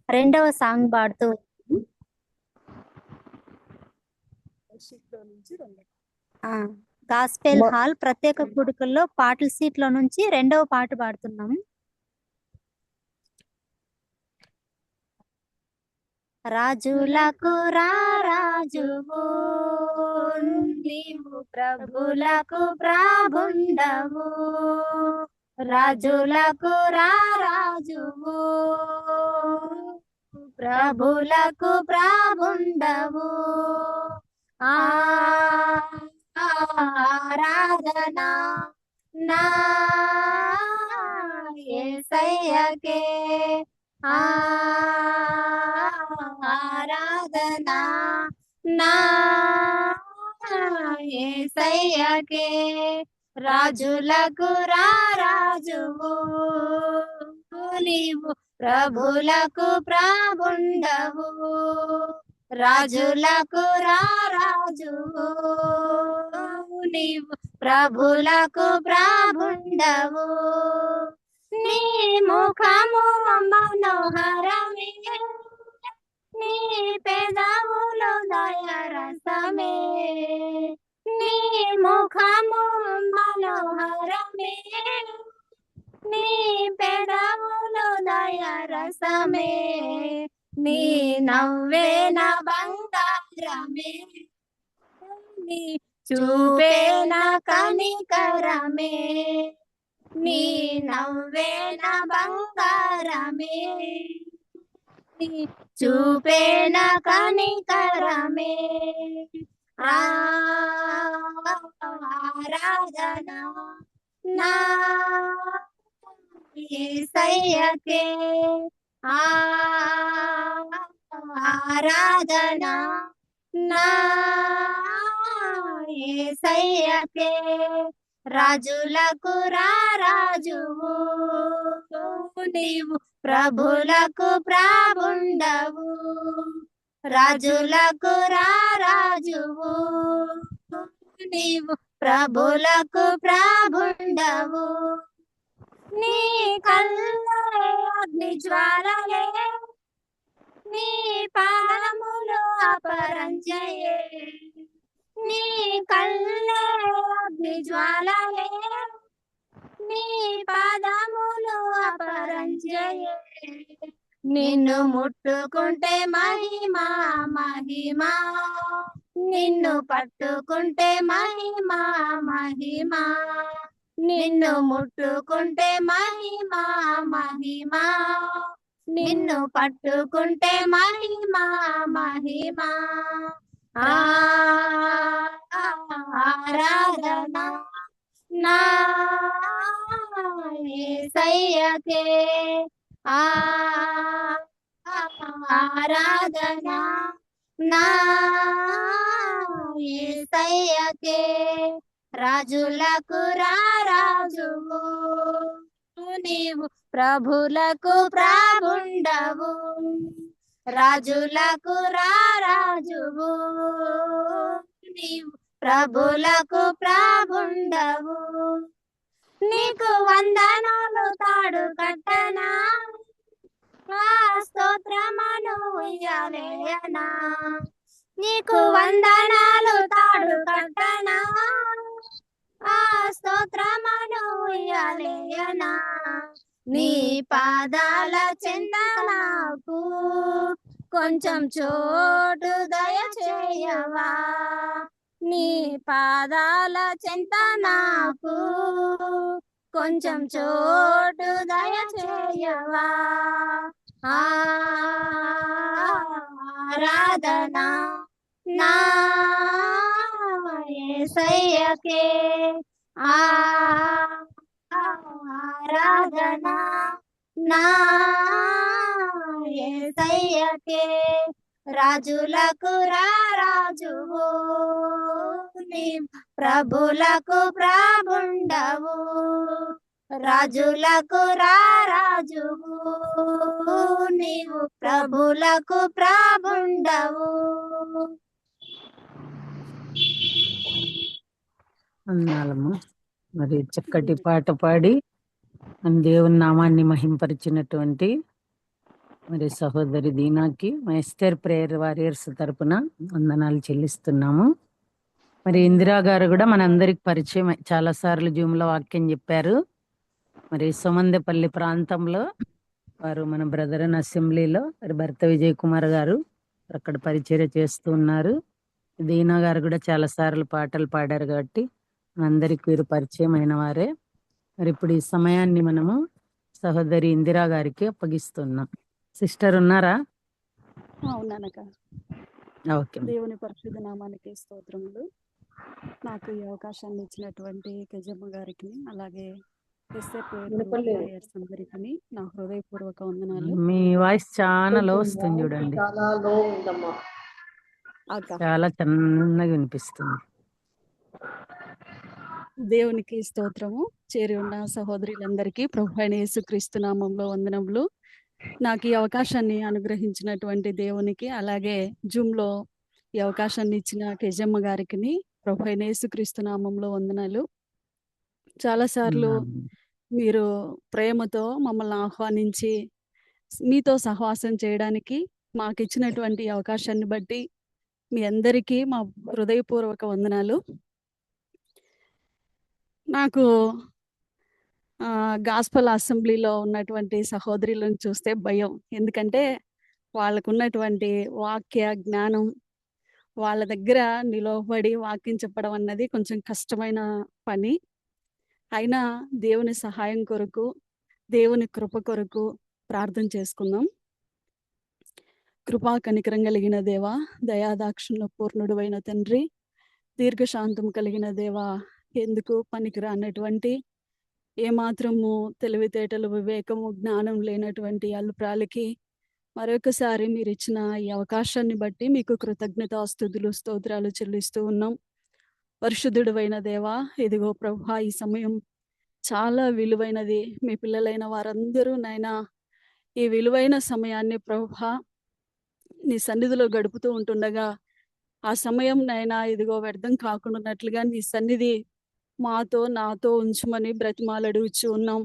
రెండవ సాంగ్ పాడుతూ gospel hall ప్రత్యేక కూడికల్లో పాటల సీట్లో నుంచి రెండవ పాట పాడుతున్నాం. రాజులకు రాజువు నీవు, ప్రభులకు ప్రాబుండవు. రాజులకు రాజువు, ప్రభులకు ప్రాబుండవు. ఆరాధన నా యేసయ్యకే, ఆరాధన నా యేసయ్యకే. రాజులకు రాజువు నీవు, ప్రభులకు ప్రాబుండవు. రాజులకు రాజువు నీవు, ప్రభులకు ప్రాబుండవు. నీ ముఖము మనోహరమే, నీ పెదవులు దయరసమే. నీ ముఖము మనోహరమే, నీ పెదవులు దయరసమే. నీ నవ్వే నా బంగారమే, నీ చూపే నా కనికరమే. నీ నవ్వే నా బంగారమే, నీ చూపే నా కనికరమే. ఆరాధన నా యేసయ్యకే, ఆరాధన నా యేసయ్యకే. రాజులకు రాజువు నీవు, ప్రభులకు ప్రాబుండవు. రాజులకు రాజువు నీవు, ప్రభులకు ప్రాబుండవు. నీ కళ్ళే అగ్ని జ్వాలలే, నీ పాదములు అపరంజయే. నీ కళ్ళే అగ్ని జ్వాలలే, నీ పాదములు అపరంజయే. నిన్ను ముట్టుకుంటే మహిమా మహిమా, నిన్ను పట్టుకుంటే మహిమా మహిమా. నిన్ను ముట్టుకుంటే మహిమా మహిమా, నిన్ను పట్టుకుంటే మహిమా మహిమా. ఆరాధన నా యేసయ్యకే, ఆరాధన నా యేసయ్యకే. రాజులకు రాజువు నీవు, ప్రభులకు ప్రాబుండవు. రాజులకు రాజువు నీవు, ప్రభులకు ప్రాబుండవు. నీకు వందనాలు తాడు కట్టనా, స్తోత్రమను ఉయ్యాలేయనా. నీకు వందనాలు తాడు కట్టనా, స్తోత్రమను ఉయ్యాలేయనా. నీ పాదాల చెంత నాకు కొంచెం చోటు దయచేయవా. నీ పాదాల చెంత నాకు కొంచెం చోటు దయచేయవా. ఆరాధన నా యేసయ్యకే, ఆరాధన నా యేసయ్యకే. రాజులకు రాజువు నీవు, ప్రభులకు ప్రాబుండవు. రాజులకు రాజువు నీవు, ప్రభులకు ప్రాబుండవు. అన్నాలమ్మ. మరి చక్కటి పాట పాడి దేవుని నామాన్ని మహింపరిచినటువంటి మరి సహోదరి దీనాకి మా ఎస్టర్ ప్రేయర్ వారియర్స్ తరపున వందనాలు చెల్లిస్తున్నాము. మరి ఇందిరా గారు కూడా మనందరికి పరిచయం, చాలా సార్లు జూమ్ లో వాక్యం చెప్పారు. మరి సోమందేపల్లి ప్రాంతంలో వారు మన బ్రదర్ అండ్ అసెంబ్లీలో మరి భర్త విజయ్ కుమార్ గారు అక్కడ పరిచర్య చేస్తూ ఉన్నారు. దీనా గారు కూడా చాలా సార్లు పాటలు పాడారు కాబట్టి మనందరికి వీరు పరిచయం అయిన వారే. మరి ఇప్పుడు ఈ సమయాన్ని మనము సహోదరి ఇందిరా గారికి అప్పగిస్తున్నాం. సిస్టర్ ఉన్నారా? అవుననక ఓకే. దేవుని పరిశుద్ధ నామానికి స్తోత్రములు. నాకు ఈ అవకాశాన్ని ఇచ్చినటువంటి కెజమ్మ గారికి, అలాగే అందరికి నా హృదయపూర్వక వందనాలు. మీ వాయిస్ చాలా లో వస్తుంది చూడండి, చాలా చిన్నగా వినిపిస్తుంది. దేవునికి స్తోత్రము. చేరి ఉన్న సహోదరులందరికీ ప్రభు అయిన యేసుక్రీస్తు నామంలో వందనములు. నాకు ఈ అవకాశాన్ని అనుగ్రహించినటువంటి దేవునికి, అలాగే జూమ్ లో ఈ అవకాశాన్ని ఇచ్చిన కెజమ్మ గారికి ప్రభు అయిన యేసుక్రీస్తు నామంలో వందనాలు. చాలా సార్లు మీరు ప్రేమతో మమ్మల్ని ఆహ్వానించి మీతో సహవాసం చేయడానికి మాకు ఇచ్చినటువంటి అవకాశాన్ని బట్టి మీ అందరికీ మా హృదయపూర్వక వందనాలు. నాకు గాస్పల్ అసెంబ్లీలో ఉన్నటువంటి సహోదరులను చూస్తే భయం. ఎందుకంటే వాళ్ళకు ఉన్నటువంటి వాక్య జ్ఞానం, వాళ్ళ దగ్గర నిలవబడి వాక్యం చెప్పడం అన్నది కొంచెం కష్టమైన పని. అయినా దేవుని సహాయం కొరకు, దేవుని కృప కొరకు ప్రార్థన చేసుకుందాం. కృపా కనికరం కలిగిన దేవా, దయాదాక్షిణ్య పూర్ణుడు అయిన తండ్రి, దీర్ఘశాంతం కలిగిన దేవా, ఎందుకు పనికిరా అన్నటువంటి ఏమాత్రము తెలివితేటలు, వివేకము, జ్ఞానం లేనటువంటి అల్పురాలికి మరొకసారి మీరు ఇచ్చిన ఈ అవకాశాన్ని బట్టి మీకు కృతజ్ఞతాస్తుతులు, స్తోత్రాలు చెల్లిస్తూ ఉన్నాం. పరిశుద్ధుడు అయిన దేవా, ఇదిగో ప్రభువా, ఈ సమయం చాలా విలువైనది. మీ పిల్లలైన వారందరూ నాయనా ఈ విలువైన సమయాన్ని ప్రభువా నీ సన్నిధిలో గడుపుతూ ఉంటుండగా ఆ సమయం నాయనా ఇదిగో వ్యర్థం కాకుండాన్నట్లుగా నీ సన్నిధి మాతో నాతో ఉంచుమని బ్రతిమాలడుగుచూ ఉన్నాం.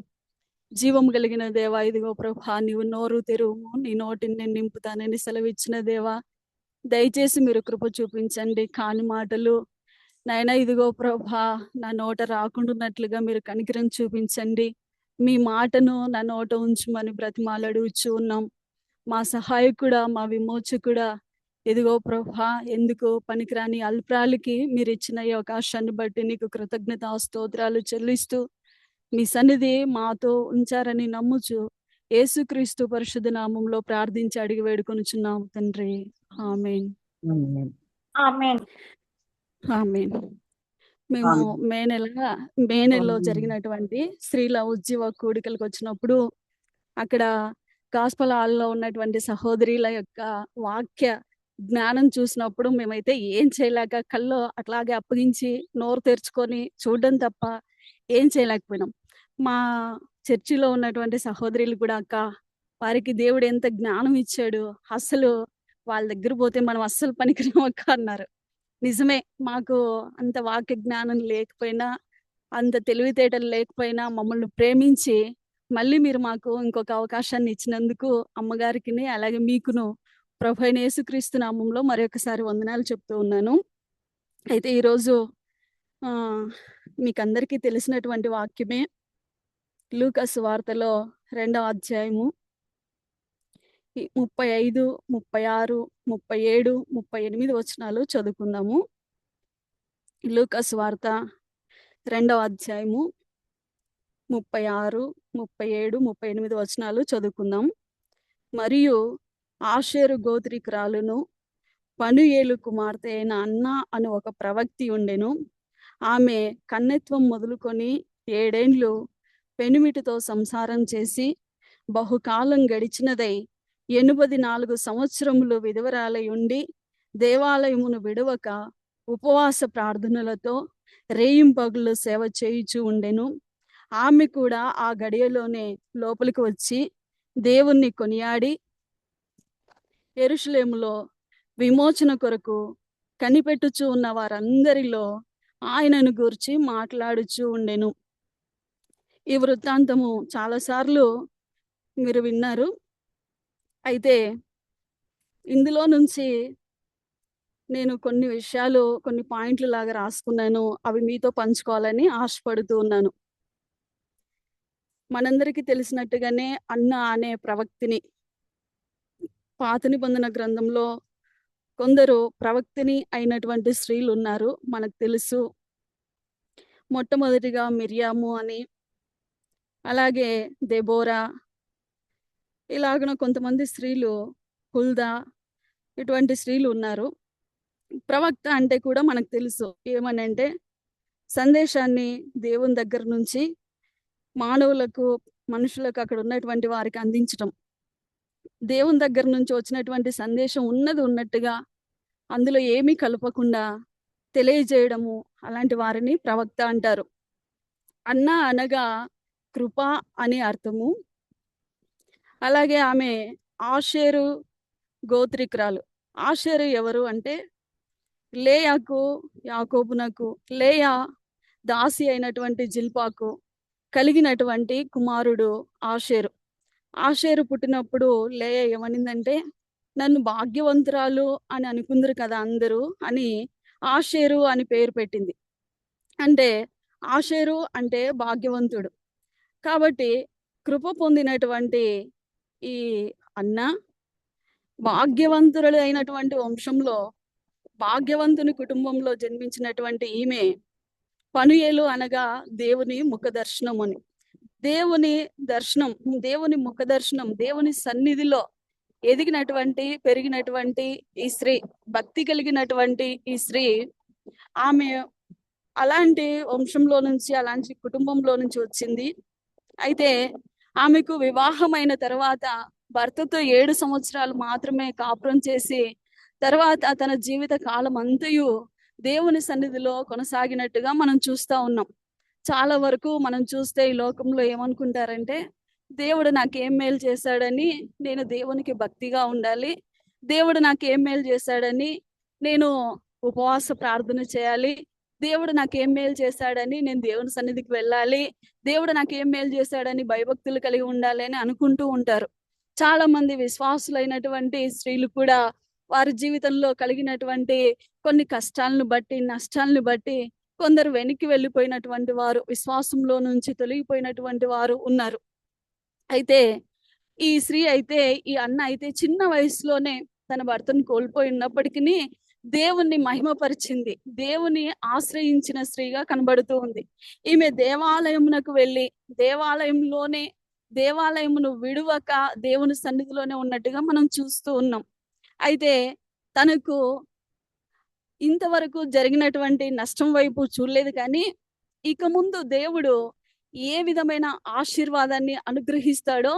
జీవం కలిగిన దేవా, ఇదిగో ప్రభా, నీవు నోరు తెరువు, నీ నోటిని నేను నింపుతానని సెలవిచ్చిన దేవా, దయచేసి మీరు కృప చూపించండి. కాని మాటలు నాయనా ఇదిగో ప్రభా నా నోట రాకుండాన్నట్లుగా మీరు కనికరం చూపించండి. మీ మాటను నా నోట ఉంచుమని బ్రతిమాలడుగుచూ ఉన్నాం. మా సహాయకుడా, మా విమోచకుడా, ఇదిగో ప్రభా, ఎందుకు పనికిరాని అల్పురాలికి మీరు ఇచ్చిన ఈ అవకాశాన్ని బట్టి నీకు కృతజ్ఞతా స్తోత్రాలు చెల్లిస్తూ మీ సన్నిధి మాతో ఉంచారని నమ్ముచు యేసుక్రీస్తు పరిశుద్ధ నామంలో ప్రార్థించి అడిగి వేడుకొనుచున్నాం తండ్రి. ఆమేన్. ఆమేన్. మేము మే నెలలో జరిగినటువంటి స్త్రీల ఉజ్జీవ కూడికలకు వచ్చినప్పుడు అక్కడ గాస్పల్ హాల్లో ఉన్నటువంటి సహోదరుల యొక్క వాక్య జ్ఞానం చూసినప్పుడు మేమైతే ఏం చేయలేక కళ్ళు అట్లాగే అప్పగించి నోరు తెరుచుకొని చూడడం తప్ప ఏం చేయలేకపోయినాం. మా చర్చిలో ఉన్నటువంటి సహోదరులు కూడా అక్క, వారికి దేవుడు ఎంత జ్ఞానం ఇచ్చాడు, అసలు వాళ్ళ దగ్గర పోతే మనం అస్సలు పనికిరాం అక్క అన్నారు. నిజమే, మాకు అంత వాక్య జ్ఞానం లేకపోయినా, అంత తెలివితేటలు లేకపోయినా మమ్మల్ని ప్రేమించి మళ్ళీ మీరు మాకు ఇంకొక అవకాశాన్ని ఇచ్చినందుకు అమ్మగారికి అలాగే మీకును ప్రభు అయిన యేసుక్రీస్తు నామంలో మరొకసారి వందనాలు చెప్తూ ఉన్నాను. అయితే ఈరోజు మీకు అందరికీ తెలిసినటువంటి వాక్యమే. లూకా సువార్తలో 2వ అధ్యాయము 35, 36, 37, 38 వచనాలు చదువుకుందాము. లూకా సువార్త 2వ అధ్యాయము 36, 37, 38 వచనాలు చదువుకుందాం. మరియు ఆషేరు గోత్రికురాలును పనుయేలు కుమార్తె అయిన అన్న అని ఒక ప్రవక్తి ఉండెను. ఆమె కన్నెత్వం మొదలుకొని 7 ఏండ్లు పెనుమిటితో సంసారం చేసి బహుకాలం గడిచినదై 84 సంవత్సరములు విధవరాలై ఉండి దేవాలయమును విడవక ఉపవాస ప్రార్థనలతో రేయింపగులు సేవ చేయుచూ ఉండెను. ఆమె కూడా ఆ గడియలోనే లోపలికి వచ్చి దేవుణ్ణి కొనియాడి యెరూషలేములో విమోచన కొరకు కనిపెట్టుచూ ఉన్న వారందరిలో ఆయనను గూర్చి మాట్లాడుచూ ఉండెను. ఈ వృత్తాంతము చాలాసార్లు మీరు విన్నారు. అయితే ఇందులో నుంచి నేను కొన్ని విషయాలు, కొన్ని పాయింట్లు లాగా రాసుకున్నాను. అవి మీతో పంచుకోవాలని ఆశపడుతూ ఉన్నాను. మనందరికీ తెలిసినట్టుగానే అన్న అనే ప్రవక్తిని పాత నిబంధన గ్రంథంలో కొందరు ప్రవక్తిని అయినటువంటి స్త్రీలు ఉన్నారు, మనకు తెలుసు. మొట్టమొదటిగా మిర్యాము అని, అలాగే దెబోరా, ఇలాగన కొంతమంది స్త్రీలు, హుల్దా, ఇటువంటి స్త్రీలు ఉన్నారు. ప్రవక్త అంటే కూడా మనకు తెలుసు ఏమనంటే సందేశాన్ని దేవుని దగ్గర నుంచి మానవులకు, మనుషులకు, అక్కడ ఉన్నటువంటి వారికి అందించటం. దేవుని దగ్గర నుంచి వచ్చినటువంటి సందేశం ఉన్నది ఉన్నట్టుగా అందులో ఏమీ కలపకుండా తెలియజేయడము, అలాంటి వారిని ప్రవక్త అంటారు. అన్న అనగా కృప అని అర్థము. అలాగే ఆమె ఆషేరు గోత్రికురాలు. ఆషేరు ఎవరు అంటే లేయాకు, యాకోబునకు, లేయా దాసి అయినటువంటి జిల్పాకు కలిగినటువంటి కుమారుడు ఆషేరు. ఆషేరు పుట్టినప్పుడు లేయా ఏమనిందంటే, నన్ను భాగ్యవంతురాలు అని అనుకుందరు కదా అందరూ అని ఆషేరు అని పేరు పెట్టింది. అంటే ఆషేరు అంటే భాగ్యవంతుడు. కాబట్టి కృప పొందినటువంటి ఈ అన్న భాగ్యవంతులు అయినటువంటి వంశంలో, భాగ్యవంతుని కుటుంబంలో జన్మించినటువంటి ఈమె పనుయేలు అనగా దేవుని ముఖ దర్శనం అని. దేవుని దర్శనం, దేవుని ముఖ దర్శనం, దేవుని సన్నిధిలో ఎదిగినటువంటి, పెరిగినటువంటి ఈ స్త్రీ, భక్తి కలిగినటువంటి ఈ స్త్రీ, ఆమె అలాంటి వంశంలో నుంచి, అలాంటి కుటుంబంలో నుంచి వచ్చింది. అయితే ఆమెకు వివాహమైన తర్వాత భర్తతో 7 సంవత్సరాలు మాత్రమే కాపురం చేసి, తర్వాత తన జీవిత కాలం అంతయు దేవుని సన్నిధిలో కొనసాగినట్టుగా మనం చూస్తా ఉన్నాం. చాలా వరకు మనం చూస్తే ఈ లోకంలో ఏమనుకుంటారంటే, దేవుడు నాకేం మేలు చేశాడని నేను దేవునికి భక్తిగా ఉండాలి, దేవుడు నాకేం మేలు చేశాడని నేను ఉపవాస ప్రార్థన చేయాలి, దేవుడు నాకేం మేలు చేశాడని నేను దేవుని సన్నిధికి వెళ్ళాలి, దేవుడు నాకేం మేలు చేశాడని భయభక్తులు కలిగి ఉండాలి అని అనుకుంటూ ఉంటారు. చాలా మంది విశ్వాసులైనటువంటి స్త్రీలు కూడా వారి జీవితంలో కలిగినటువంటి కొన్ని కష్టాలను బట్టి, నష్టాలను బట్టి కొందరు వెనక్కి వెళ్ళిపోయినటువంటి వారు, విశ్వాసంలో నుంచి తొలగిపోయినటువంటి వారు ఉన్నారు. అయితే ఈ స్త్రీ అయితే, ఈ అన్న అయితే చిన్న వయసులోనే తన భర్తను కోల్పోయినప్పటికీ దేవుణ్ణి మహిమపరిచింది, దేవుని ఆశ్రయించిన స్త్రీగా కనబడుతూ ఉంది. ఈమె దేవాలయమునకు వెళ్ళి దేవాలయమును విడువక దేవుని సన్నిధిలోనే ఉన్నట్టుగా మనం చూస్తూ ఉన్నాం. అయితే తనకు ఇంతవరకు జరిగినటువంటి నష్టం వైపు చూడలేదు, కానీ ఇక ముందు దేవుడు ఏ విధమైన ఆశీర్వాదాన్ని అనుగ్రహిస్తాడో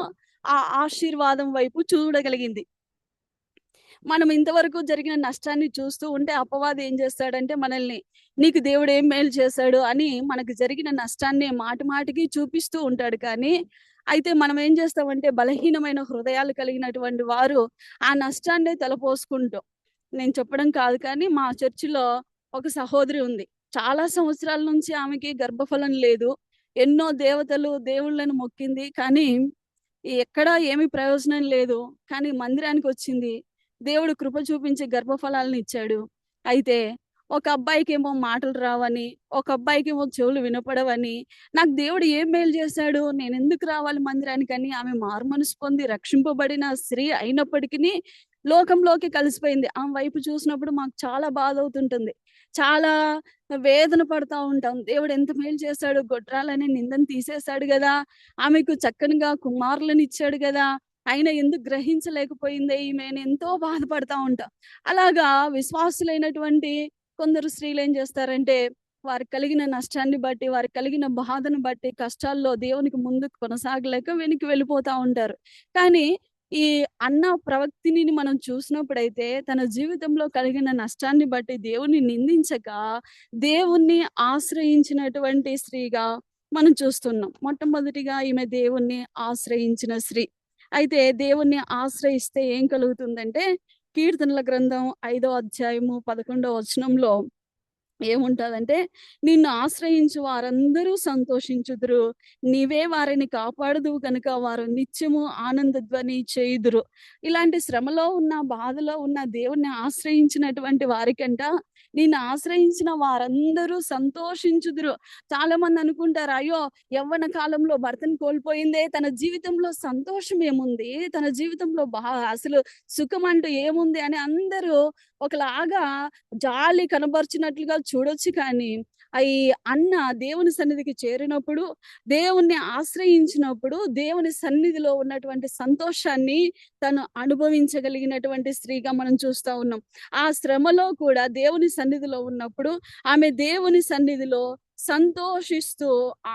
ఆ ఆశీర్వాదం వైపు చూడగలిగింది. మనం ఇంతవరకు జరిగిన నష్టాన్ని చూస్తూ ఉంటే అపవాది ఏం చేస్తాడంటే, మనల్ని నీకు దేవుడు ఏం మేలు చేశాడు అని మనకు జరిగిన నష్టాన్ని మాటి మాటికి చూపిస్తూ ఉంటాడు. కానీ అయితే మనం ఏం చేస్తామంటే, బలహీనమైన హృదయాలు కలిగినటువంటి వారు ఆ నష్టాన్ని తలపోసుకుంటాం. నేను చెప్పడం కాదు, కానీ మా చర్చిలో ఒక సహోదరి ఉంది. చాలా సంవత్సరాల నుంచి ఆమెకి గర్భఫలం లేదు. ఎన్నో దేవుళ్ళను మొక్కింది, కానీ ఎక్కడా ఏమీ ప్రయోజనం లేదు. కానీ మందిరానికి వచ్చింది, దేవుడు కృప చూపించి గర్భఫలాలను ఇచ్చాడు. అయితే ఒక అబ్బాయికేమో మాటలు రావని, ఒక అబ్బాయికేమో చెవులు వినపడవని, నాకు దేవుడు ఏం మేలు చేశాడు, నేను ఎందుకు రావాలి మందిరానికని ఆమె మారుమనసు పొంది రక్షింపబడిన స్త్రీ అయినప్పటికీ లోకంలోకి కలిసిపోయింది. ఆమె వైపు చూసినప్పుడు మాకు చాలా బాధ అవుతుంటుంది, చాలా వేదన పడతా ఉంటాం. దేవుడు ఎంత మేలు చేశాడు, గొడ్రాలని నిందను తీసేశాడు కదా, ఆమెకు చక్కనిగా కుమారులను ఇచ్చాడు కదా, అయినా ఎందుకు గ్రహించలేకపోయిందే ఈమె అని ఎంతో బాధపడతా ఉంటాం. అలాగా విశ్వాసులైనటువంటి కొందరు స్త్రీలు ఏం చేస్తారంటే, వారికి కలిగిన నష్టాన్ని బట్టి, వారికి కలిగిన బాధను బట్టి, కష్టాల్లో దేవునికి ముందుకు కొనసాగలేక వెనక్కి వెళ్ళిపోతా ఉంటారు. కానీ ఈ అన్న ప్రవక్తిని మనం చూసినప్పుడైతే తన జీవితంలో కలిగిన నష్టాన్ని బట్టి దేవుణ్ణి నిందించక దేవుణ్ణి ఆశ్రయించినటువంటి స్త్రీగా మనం చూస్తున్నాం. మొట్టమొదటిగా ఈమె దేవుణ్ణి ఆశ్రయించిన స్త్రీ. అయితే దేవుణ్ణి ఆశ్రయిస్తే ఏం కలుగుతుందంటే, కీర్తనల గ్రంథం 5వ అధ్యాయము 11వ వచనంలో ఏముంటదంటే, నిన్ను ఆశ్రయించు వారందరూ సంతోషించుదురు. నీవే వారిని కాపాడుదువు గనుక వారు నిత్యము ఆనందధ్వని చేయుదురు. ఇలాంటి శ్రమలో ఉన్న, బాధలో ఉన్న దేవుణ్ణి ఆశ్రయించినటువంటి వారికంట, నిన్ను ఆశ్రయించిన వారందరూ సంతోషించుదురు. చాలామంది అనుకుంటారు, అయ్యో! యవ్వన కాలంలో భర్తను కోల్పోయిందే, తన జీవితంలో సంతోషం ఏముంది? తన జీవితంలో అసలు సుఖం అంటూ ఏముంది? అని అందరూ ఒకలాగా జాలి కనబర్చినట్లుగా చూడొచ్చు. కానీ ఈ అన్న దేవుని సన్నిధికి చేరినప్పుడు, దేవుణ్ణి ఆశ్రయించినప్పుడు, దేవుని సన్నిధిలో ఉన్నటువంటి సంతోషాన్ని తను అనుభవించగలిగినటువంటి స్త్రీగా మనం చూస్తా ఉన్నాం. ఆ శ్రమలో కూడా దేవుని సన్నిధిలో ఉన్నప్పుడు ఆమె దేవుని సన్నిధిలో సంతోషిస్తూ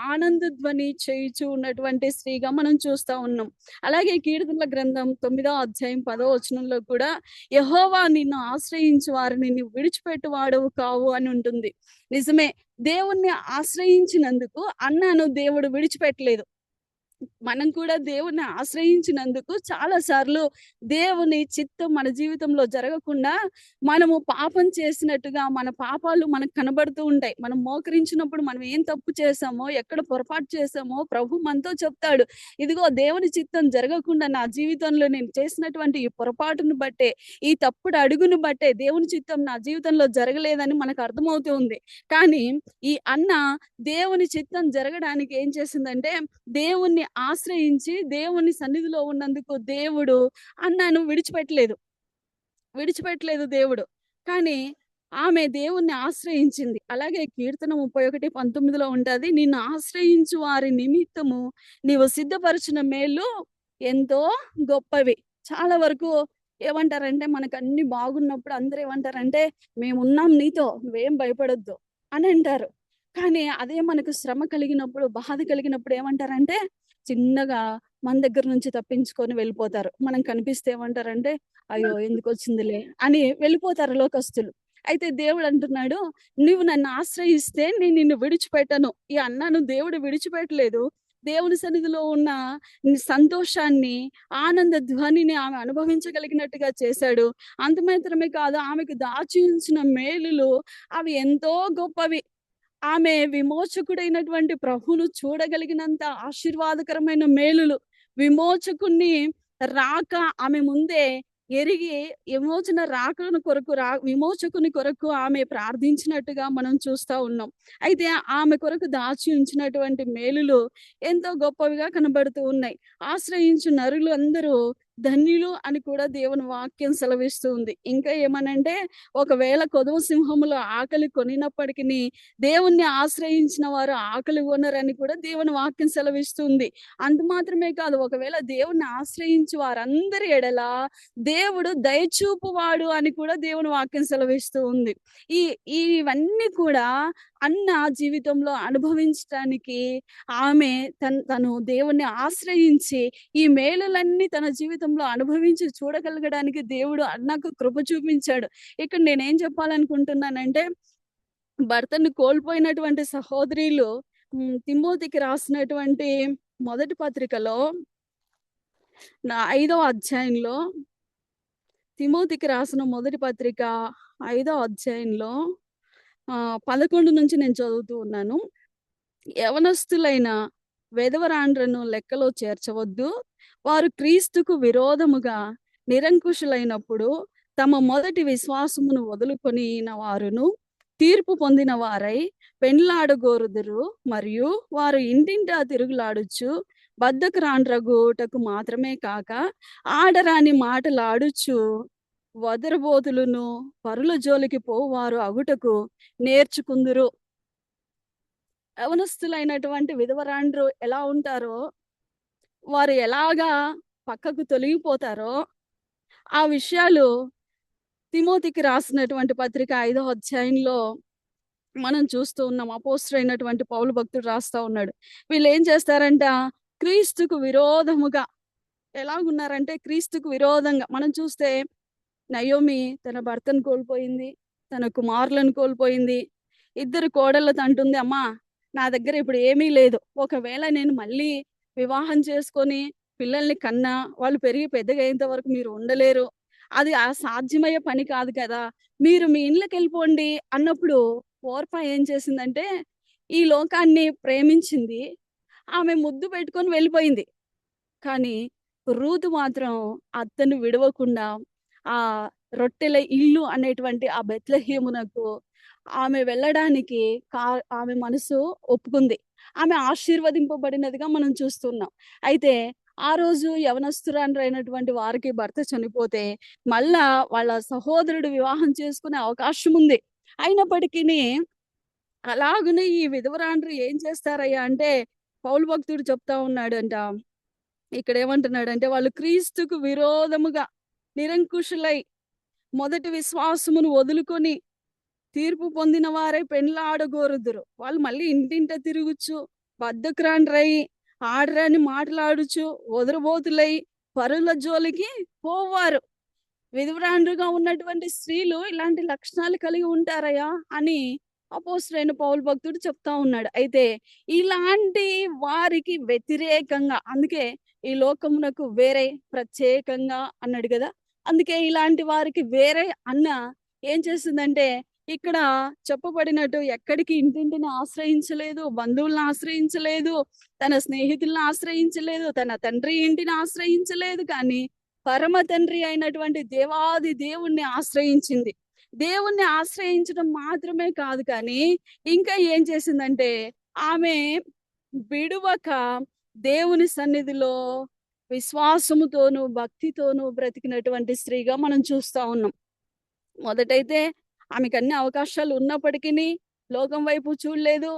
ఆనందధ్వని చేయుచు ఉన్నటువంటి స్త్రీగా మనం చూస్తా ఉన్నాం. అలాగే కీర్తనల గ్రంథం 9వ అధ్యాయం 10వ వచనంలో కూడా యెహోవా నిన్ను ఆశ్రయించు వారిని నీవు విడిచిపెట్టువాడవు కావు అని ఉంటుంది. నిజమే, దేవుణ్ణి ఆశ్రయించినందుకు అన్నను దేవుడు విడిచిపెట్టలేదు. మనం కూడా దేవుణ్ణి ఆశ్రయించినందుకు చాలా సార్లు దేవుని చిత్తం మన జీవితంలో జరగకుండా మనము పాపం చేసినట్టుగా మన పాపాలు మనకు కనబడుతూ ఉంటాయి. మనం మోకరించినప్పుడు మనం ఏం తప్పు చేసామో, ఎక్కడ పొరపాటు చేసామో ప్రభు మనతో చెప్తాడు. ఇదిగో దేవుని చిత్తం జరగకుండా నా జీవితంలో నేను చేసినటువంటి ఈ పొరపాటును బట్టే, ఈ తప్పుడు అడుగును బట్టే దేవుని చిత్తం నా జీవితంలో జరగలేదని మనకు అర్థమవుతూ ఉంది. కానీ ఈ అన్న దేవుని చిత్తం జరగడానికి ఏం చేసిందంటే, దేవుణ్ణి ఆశ్రయించి దేవుని సన్నిధిలో ఉన్నందుకు దేవుడు అన్నను విడిచిపెట్టలేదు దేవుడు. కానీ ఆమె దేవుణ్ణి ఆశ్రయించింది. అలాగే కీర్తన 31:19లో ఉంటది, నిన్ను ఆశ్రయించు వారి నిమిత్తము నీవు సిద్ధపరిచిన మేలు ఎంతో గొప్పవి. చాలా వరకు ఏమంటారంటే, మనకు అన్ని బాగున్నప్పుడు అందరూ ఏమంటారంటే, మేమున్నాం నీతో, నువ్వేం భయపడొద్దు అని అంటారు. కానీ అదే మనకు శ్రమ కలిగినప్పుడు, బాధ కలిగినప్పుడు ఏమంటారంటే, చిన్నగా మన దగ్గర నుంచి తప్పించుకొని వెళ్ళిపోతారు. మనం కనిపిస్తే ఏమంటారంటే, అయ్యో! ఎందుకొచ్చిందిలే అని వెళ్ళిపోతారు లోకస్తులు. అయితే దేవుడు అంటున్నాడు, నువ్వు నన్ను ఆశ్రయిస్తే నేను నిన్ను విడిచిపెట్టను. ఈ అన్నను దేవుడు విడిచిపెట్టలేదు. దేవుని సన్నిధిలో ఉన్న సంతోషాన్ని, ఆనంద ధ్వనిని ఆమె అనుభవించగలిగినట్టుగా చేశాడు. అంత మాత్రమే కాదు, ఆమెకు దాచి ఉంచిన మేలులు అవి ఎంతో గొప్పవి. ఆమె విమోచకుడైనటువంటి ప్రభువును చూడగలిగినంత ఆశీర్వాదకరమైన మేలులు, విమోచకుణ్ణి రాక ఆమె ముందే ఎరిగి విమోచన రాకను కొరకు విమోచకుని కొరకు ఆమె ప్రార్థించినట్టుగా మనం చూస్తా ఉన్నాం. అయితే ఆమె కొరకు దాచి ఉంచినటువంటి మేలులు ఎంతో గొప్పవిగా కనబడుతూ ఉన్నాయి. ఆశ్రయించు నరులు అందరూ ధన్యులు అని కూడా దేవుని వాక్యం సెలవిస్తూ ఉంది. ఇంకా ఏమనంటే, ఒకవేళ కొదవ సింహములు ఆకలి కొనినప్పటికీ దేవుణ్ణి ఆశ్రయించిన వారు ఆకలి కొనరని కూడా దేవుని వాక్యం సెలవిస్తుంది. అంత మాత్రమే కాదు, ఒకవేళ దేవుణ్ణి ఆశ్రయించి వారందరి ఎడల దేవుడు దయచూపువాడు అని కూడా దేవుని వాక్యం సెలవిస్తూ ఉంది. ఇవన్నీ కూడా అన్న జీవితంలో అనుభవించడానికి ఆమె తను దేవుణ్ణి ఆశ్రయించి ఈ మేలులన్నీ తన జీవితంలో అనుభవించి చూడగలగడానికి దేవుడు అన్నకు కృప చూపించాడు. ఇక్కడ నేనేం చెప్పాలనుకుంటున్నానంటే, భర్తను కోల్పోయినటువంటి సహోదరులు తిమోతికి రాసినటువంటి మొదటి పత్రికలో 5వ అధ్యాయంలో, తిమోతికి రాసిన మొదటి పత్రిక 5వ అధ్యాయంలో 11 నుంచి నేను చదువుతూ ఉన్నాను. యవనస్తులైన వెధవరాండ్రను లెక్కలో చేర్చవద్దు. వారు క్రీస్తుకు విరోధముగా నిరంకుశులైనప్పుడు తమ మొదటి విశ్వాసమును వదులుకొనిన వారును తీర్పు పొందిన వారై పెండ్లాడగోరుదురు. మరియు వారు ఇంటింటా తిరుగులాడుచు బద్ధకరాండ్రగుటకు మాత్రమే కాక ఆడరాని మాటలాడుచు వదరబోతులను పరుల జోలికి పోవారు అగుటకు నేర్చుకుందురు. యవనస్తులైనటువంటి విధవరాండ్రు ఎలా ఉంటారో, వారు ఎలాగా పక్కకు తొలగిపోతారో ఆ విషయాలు తిమోతికి రాసినటువంటి పత్రిక 5వ అధ్యాయంలో మనం చూస్తూ ఉన్నాం. అపోస్తలుడైనటువంటి పౌలు భక్తుడు రాస్తా ఉన్నాడు. వీళ్ళు ఏం చేస్తారంట, క్రీస్తుకు విరోధముగా ఎలాగున్నారంటే, క్రీస్తుకు విరోధంగా మనం చూస్తే నయోమి తన భర్తను కోల్పోయింది, తన కుమారులను కోల్పోయింది. 2 కోడళ్ళతో అంటుంది, అమ్మా నా దగ్గర ఇప్పుడు ఏమీ లేదు. ఒకవేళ నేను మళ్ళీ వివాహం చేసుకొని పిల్లల్ని కన్నా వాళ్ళు పెరిగి పెద్దగా అయ్యేంత వరకు మీరు ఉండలేరు. అది సాధ్యమయ్యే పని కాదు కదా. మీరు మీ ఇండ్లకి వెళ్ళిపోండి అన్నప్పుడు ఓర్పా ఏం చేసిందంటే ఈ లోకాన్ని ప్రేమించింది. ఆమె ముద్దు పెట్టుకొని వెళ్ళిపోయింది. కానీ రూతు మాత్రం అత్తను విడవకుండా ఆ రొట్టెల ఇల్లు అనేటువంటి ఆ బెత్లెహేమునకు ఆమె వెళ్ళడానికి ఆమె మనసు ఒప్పుకుంది. ఆమె ఆశీర్వదింపబడినదిగా మనం చూస్తున్నాం. అయితే ఆ రోజు యవనస్తురాండ్రైనటువంటి వారికి భర్త చనిపోతే మళ్ళా వాళ్ళ సహోదరుడు వివాహం చేసుకునే అవకాశం ఉంది. అయినప్పటికీని అలాగనే ఈ విధవరాండ్రు ఏం చేస్తారయ్యా అంటే పౌలు భక్తుడు చెప్తా ఉన్నాడంట. ఇక్కడ ఏమంటున్నాడంటే వాళ్ళు క్రీస్తుకు విరోధముగా నిరంకుశులై మొదటి విశ్వాసమును వదులుకొని తీర్పు పొందిన వారే పెండ్లాడగోరుదురు. వాళ్ళు మళ్ళీ ఇంటింట తిరుగుచు బద్ధకురాండ్రై ఆడరాని మాటలాడుచు వదరబోతులై పరుల జోలికి పోవారు. విధవరాండ్రుగా ఉన్నటువంటి స్త్రీలు ఇలాంటి లక్షణాలు కలిగి ఉంటారయ్యా అని అపోస్తలుడైన పౌలు భక్తుడు చెప్తా ఉన్నాడు. అయితే ఇలాంటి వారికి వ్యతిరేకంగా, అందుకే ఈ లోకమునకు వేరే ప్రత్యేకంగా అన్నాడు కదా. అందుకే ఇలాంటి వారికి వేరే అన్న ఏం చేసిందంటే ఇక్కడ చెప్పబడినట్టు ఎక్కడికి ఇంటింటిని ఆశ్రయించలేదు, బంధువులను ఆశ్రయించలేదు, తన స్నేహితులను ఆశ్రయించలేదు, తన తండ్రి ఇంటిని ఆశ్రయించలేదు, కానీ పరమ తండ్రి అయినటువంటి దేవాది దేవుణ్ణి ఆశ్రయించింది. దేవుణ్ణి ఆశ్రయించడం మాత్రమే కాదు, కానీ ఇంకా ఏం చేసిందంటే ఆమె విడువక దేవుని సన్నిధిలో విశ్వాసముతోనూ భక్తితోనూ బ్రతికినటువంటి స్త్రీగా మనం చూస్తా ఉన్నాం. మొదటైతే ఆమెకు అన్ని అవకాశాలు ఉన్నప్పటికీ లోకం వైపు చూడలేదు,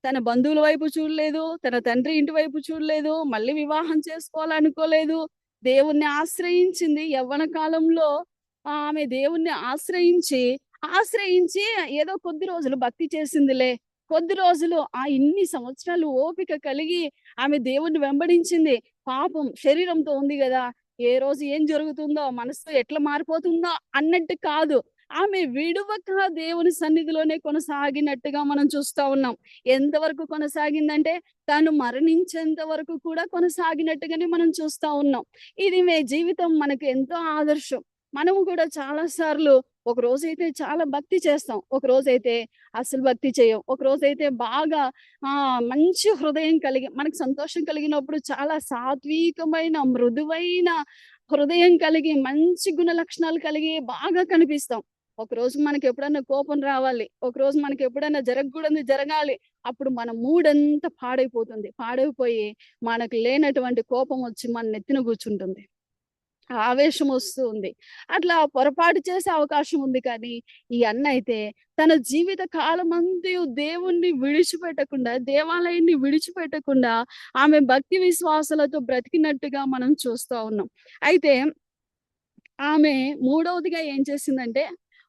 తన బంధువుల వైపు చూడలేదు, తన తండ్రి ఇంటి వైపు చూడలేదు, మళ్ళీ వివాహం చేసుకోవాలనుకోలేదు. దేవుణ్ణి ఆశ్రయించింది. యవ్వన కాలంలో ఆమె దేవుణ్ణి ఆశ్రయించి ఏదో కొద్ది రోజులు భక్తి చేసిందిలే, కొద్ది రోజులు ఇన్ని సంవత్సరాలు ఓపిక కలిగి ఆమె దేవుణ్ణి వెంబడించింది. పాపం శరీరంతో ఉంది కదా, ఏ రోజు ఏం జరుగుతుందో, మనసు ఎట్లా మారిపోతుందో అన్నట్టు కాదు, ఆమె విడువక దేవుని సన్నిధిలోనే కొనసాగినట్టుగా మనం చూస్తా ఉన్నాం. ఎంతవరకు కొనసాగిందంటే తాను మరణించేంత వరకు కూడా కొనసాగినట్టుగానే మనం చూస్తా ఉన్నాం. ఇది మీ జీవితం మనకు ఎంతో ఆదర్శం. మనము కూడా చాలా సార్లు ఒక రోజైతే చాలా భక్తి చేస్తాం, ఒక రోజైతే అసలు భక్తి చేయం, ఒక రోజైతే బాగా మంచి హృదయం కలిగి, మనకు సంతోషం కలిగినప్పుడు చాలా సాత్వికమైన మృదువైన హృదయం కలిగి మంచి గుణ లక్షణాలు కలిగి బాగా కనిపిస్తాం. ఒక రోజు మనకి ఎప్పుడైనా కోపం రావాలి, ఒక రోజు మనకి ఎప్పుడైనా జరగకూడదు జరగాలి, అప్పుడు మన మూడంతా పాడైపోయి మనకు లేనటువంటి కోపం వచ్చి మన నెత్తిన కూర్చుంటుంది, ఆవేశం వస్తూ ఉంది. అట్లా పొరపాటు చేసే అవకాశం ఉంది. కానీ ఈ అన్న అయితే తన జీవిత కాలమంతయు దేవుణ్ణి విడిచిపెట్టకుండా, దేవాలయాన్ని విడిచిపెట్టకుండా ఆమె భక్తి విశ్వాసాలతో బ్రతికినట్టుగా మనం చూస్తూ ఉన్నాం. అయితే ఆమె మూడవదిగా ఏం చేసిందంటే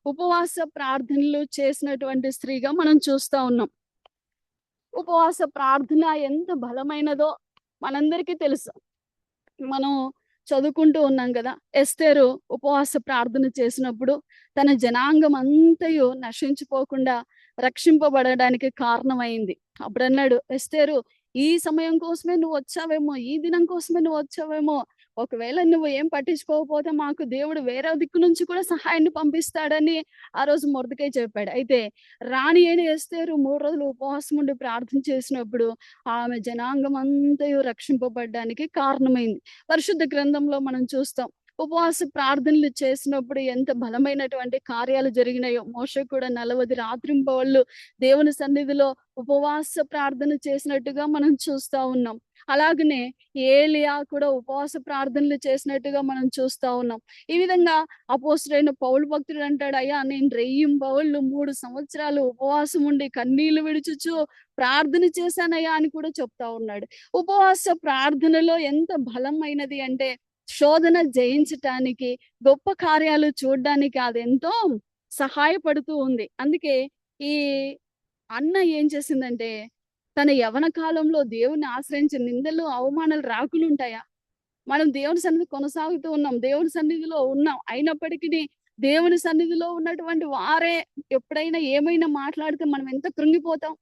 ఉపవాస ప్రార్థనలు చేసినటువంటి స్త్రీగా మనం చూస్తా ఉన్నాం. ఉపవాస ప్రార్థన ఎంత బలమైనదో మనందరికీ తెలుసు. మనం చదువుకుంటూ ఉన్నాం కదా, ఎస్తేరు ఉపవాస ప్రార్థన చేసినప్పుడు తన జనాంగం అంతయు నశించిపోకుండా రక్షింపబడడానికి కారణమైంది. అప్పుడు అన్నాడు, ఎస్తేరు ఈ సమయం కోసమే నువ్వు వచ్చావేమో, ఈ దినం కోసమే నువ్వు వచ్చావేమో, ఒకవేళ నువ్వు ఏం పట్టించుకోకపోతే మాకు దేవుడు వేరే దిక్కు నుంచి కూడా సహాయాన్ని పంపిస్తాడని ఆ రోజు మొర్దెకై చెప్పాడు. అయితే రాణి అయిన ఎస్తేరు 3 రోజులు ఉపవాసం ఉండి ప్రార్థన చేసినప్పుడు ఆమె జనాంగం అంతయు రక్షింపబడడానికి కారణమైంది. పరిశుద్ధ గ్రంథంలో మనం చూస్తాం, ఉపవాస ప్రార్థనలు చేసినప్పుడు ఎంత బలమైనటువంటి కార్యాలు జరిగినాయో. మోషే కూడా 40 రాత్రింబవళ్ళు దేవుని సన్నిధిలో ఉపవాస ప్రార్థన చేసినట్టుగా మనం చూస్తా ఉన్నాం. అలాగనే ఏలియా కూడా ఉపవాస ప్రార్థనలు చేసినట్టుగా మనం చూస్తా ఉన్నాం. ఈ విధంగా అపోస్తలుడైన పౌలు భక్తుడు అంటాడు, అయ్యా నేను రెయ్యింబవళ్ళు 3 సంవత్సరాలు ఉపవాసం ఉండి కన్నీళ్లు విడుచుచు ప్రార్థన చేశానయ్యా అని కూడా చెప్తా ఉన్నాడు. ఉపవాస ప్రార్థనలో ఎంత బలమైనది అంటే శోధన జయించటానికి, గొప్ప కార్యాలు చూడడానికి అది ఎంతో సహాయపడుతూ ఉంది. అందుకే ఈ అన్న ఏం చేసిందంటే తన యవన కాలంలో దేవుని ఆశ్రయించి నిందలు అవమానాలు రాకులు ఉంటాయా? మనం దేవుని సన్నిధి కొనసాగుతూ ఉన్నాం, దేవుని సన్నిధిలో ఉన్నాం, అయినప్పటికీ దేవుని సన్నిధిలో ఉన్నటువంటి వారే ఎప్పుడైనా ఏమైనా మాట్లాడితే మనం ఎంత కృంగిపోతాం.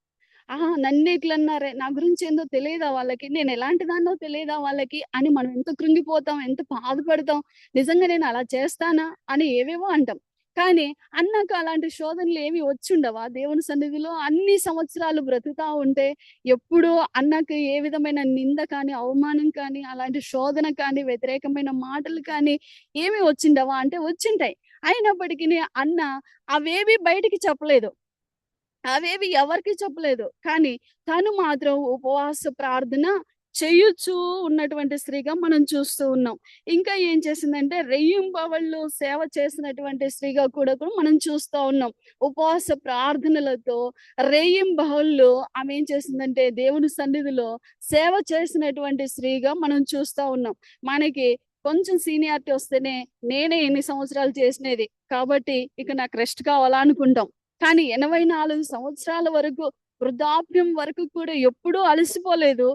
నన్ను ఇట్లా అన్నారే, నా గురించి ఏందో తెలియదా వాళ్ళకి, నేను ఎలాంటి దాన్నో తెలియదా వాళ్ళకి అని మనం ఎంత కృంగిపోతాం, ఎంత బాధపడతాం. నిజంగా నేను అలా చేస్తానా అని ఏవేవో అంటాం. కానీ అన్నకు అలాంటి శోధనలు ఏమి వచ్చుండవా దేవుని సన్నిధిలో? అన్ని సంవత్సరాలు బ్రతుకుతా ఉంటే ఎప్పుడు అన్నకు ఏ విధమైన నింద కానీ, అవమానం కానీ, అలాంటి శోధన కానీ, వ్యతిరేకమైన మాటలు కానీ ఏమి వచ్చిండవా అంటే వచ్చింటాయి. అయినప్పటికీ అన్న అవేవి బయటికి చెప్పలేదు. అవేవి ఎవరికీ చెప్పలేదు. కానీ తను మాత్రం ఉపవాస ప్రార్థన చేయుచూ ఉన్నటువంటి స్త్రీగా మనం చూస్తూ ఉన్నాం. ఇంకా ఏం చేసిందంటే రెయ్యింబవళ్ళు సేవ చేసినటువంటి స్త్రీగా కూడా మనం చూస్తా ఉన్నాం. ఉపవాస ప్రార్థనలతో రెయ్యింబవళ్ళు ఆమె ఏం చేసిందంటే దేవుని సన్నిధిలో సేవ చేసినటువంటి స్త్రీగా మనం చూస్తా ఉన్నాం. మనకి కొంచెం సీనియారిటీ వస్తేనే నేనే ఎన్ని సంవత్సరాలు చేసినది కాబట్టి ఇక నాకు రెస్ట్ కావాలా అనుకుంటాం. కానీ 84 సంవత్సరాల వరకు వృద్ధాప్యం వరకు కూడా ఎప్పుడూ అలసిపోలేదు.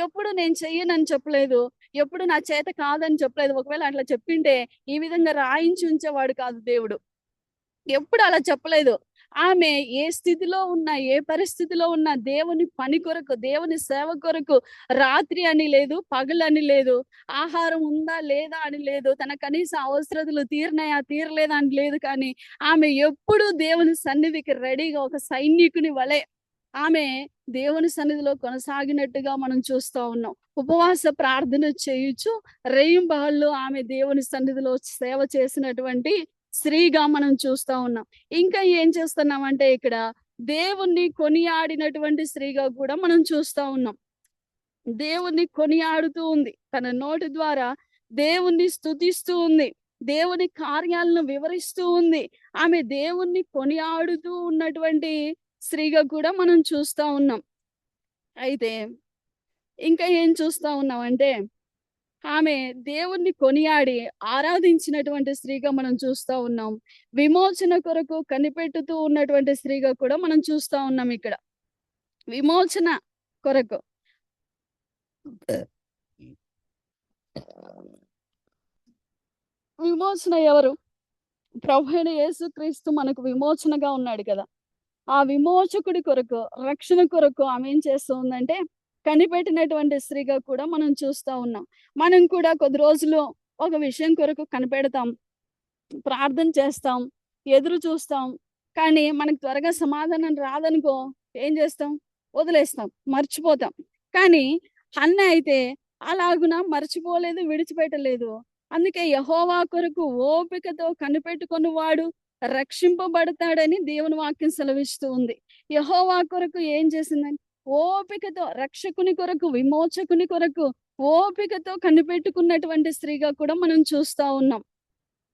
ఎప్పుడు నేను చెయ్యనని చెప్పలేదు. ఎప్పుడు నా చేత కాదని చెప్పలేదు. ఒకవేళ అట్లా చెప్పింటే ఈ విధంగా రాయించి ఉంచేవాడు కాదు దేవుడు. ఎప్పుడు అలా చెప్పలేదు. ఆమె ఏ స్థితిలో ఉన్నా, ఏ పరిస్థితిలో ఉన్నా దేవుని పని కొరకు, దేవుని సేవ కొరకు రాత్రి అని లేదు, పగలని లేదు, ఆహారం ఉందా లేదా అని లేదు, తన కనీస అవసరతలు తీరినాయా తీరలేదా అని లేదు. కానీ ఆమె ఎప్పుడు దేవుని సన్నిధికి రెడీగా ఒక సైనికుని వలె ఆమె దేవుని సన్నిధిలో కొనసాగినట్టుగా మనం చూస్తా ఉన్నాం. ఉపవాస ప్రార్థన చేయుచు రెయ్యింబహళ్ళు ఆమె దేవుని సన్నిధిలో సేవ చేసినటువంటి స్త్రీగా మనం చూస్తా ఉన్నాం. ఇంకా ఏం చేస్తున్నామంటే ఇక్కడ దేవుణ్ణి కొనియాడినటువంటి స్త్రీగా కూడా మనం చూస్తా ఉన్నాం. దేవుణ్ణి కొనియాడుతూ ఉంది. తన నోటి ద్వారా దేవుణ్ణి స్తుతిస్తూ ఉంది. దేవుని కార్యాలను వివరిస్తూ ఉంది. ఆమె దేవుణ్ణి కొనియాడుతూ ఉన్నటువంటి స్త్రీగా కూడా మనం చూస్తా ఉన్నాం. అయితే ఇంకా ఏం చూస్తా ఉన్నామంటే ఆమె దేవుణ్ణి కొనియాడి ఆరాధించినటువంటి స్త్రీగా మనం చూస్తా ఉన్నాం. విమోచన కొరకు కనిపెట్టుతూ ఉన్నటువంటి స్త్రీగా కూడా మనం చూస్తా ఉన్నాం. ఇక్కడ విమోచన కొరకు విమోచన ఎవరు? ప్రభువైన యేసుక్రీస్తు మనకు విమోచనగా ఉన్నాడు కదా. ఆ విమోచకుడి కొరకు, రక్షణ కొరకు ఆమె ఏం చేస్తూ ఉందంటే కనిపెట్టినటువంటి స్త్రీగా కూడా మనం చూస్తా ఉన్నాం. మనం కూడా కొద్ది రోజులు ఒక విషయం కొరకు కనిపెడతాం, ప్రార్థన చేస్తాం, ఎదురు చూస్తాం. కానీ మనకు త్వరగా సమాధానం రాదనుకో ఏం చేస్తాం? వదిలేస్తాం, మర్చిపోతాం. కానీ హన్న అయితే అలాగున మర్చిపోలేదు, విడిచిపెట్టలేదు. అందుకే యెహోవా కొరకు ఓపికతో కనిపెట్టుకొని వాడు రక్షింపబడతాడని దేవుని వాక్యం సెలవిస్తూ ఉంది. యెహోవా కొరకు ఏం చేసిందని ఓపికతో, రక్షకుని కొరకు, విమోచకుని కొరకు ఓపికతో కనిపెట్టుకున్నటువంటి స్త్రీగా కూడా మనం చూస్తా ఉన్నాం.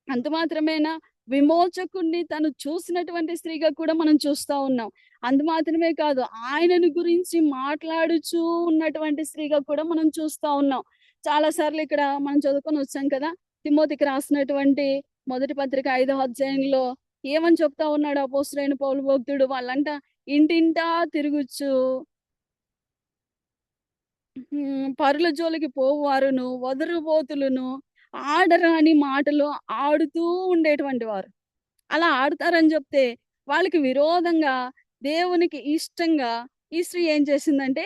అంత మాత్రమేనా, విమోచకుణ్ణి తను చూసినటువంటి స్త్రీగా కూడా మనం చూస్తా ఉన్నాం. అంత మాత్రమే కాదు, ఆయనను గురించి మాట్లాడుచూ ఉన్నటువంటి స్త్రీగా కూడా మనం చూస్తా ఉన్నాం. చాలా సార్లు ఇక్కడ మనం చదువుకొని వచ్చాం కదా, తిమోతికి రాసినటువంటి మొదటి పత్రిక 5వ అధ్యాయంలో ఏమని చెప్తా ఉన్నాడు అపోస్తలుడైన పౌలు భక్తుడు? వాళ్ళంట ఇంటింటా తిరుగుచు పరుల జోలికి పోవారును, వదరుబోతులను, ఆడరాని మాటలు ఆడుతూ ఉండేటువంటి వారు. అలా ఆడతారని చెప్తే వాళ్ళకి విరోధంగా, దేవునికి ఇష్టంగా ఈ స్త్రీ ఏం చేసిందంటే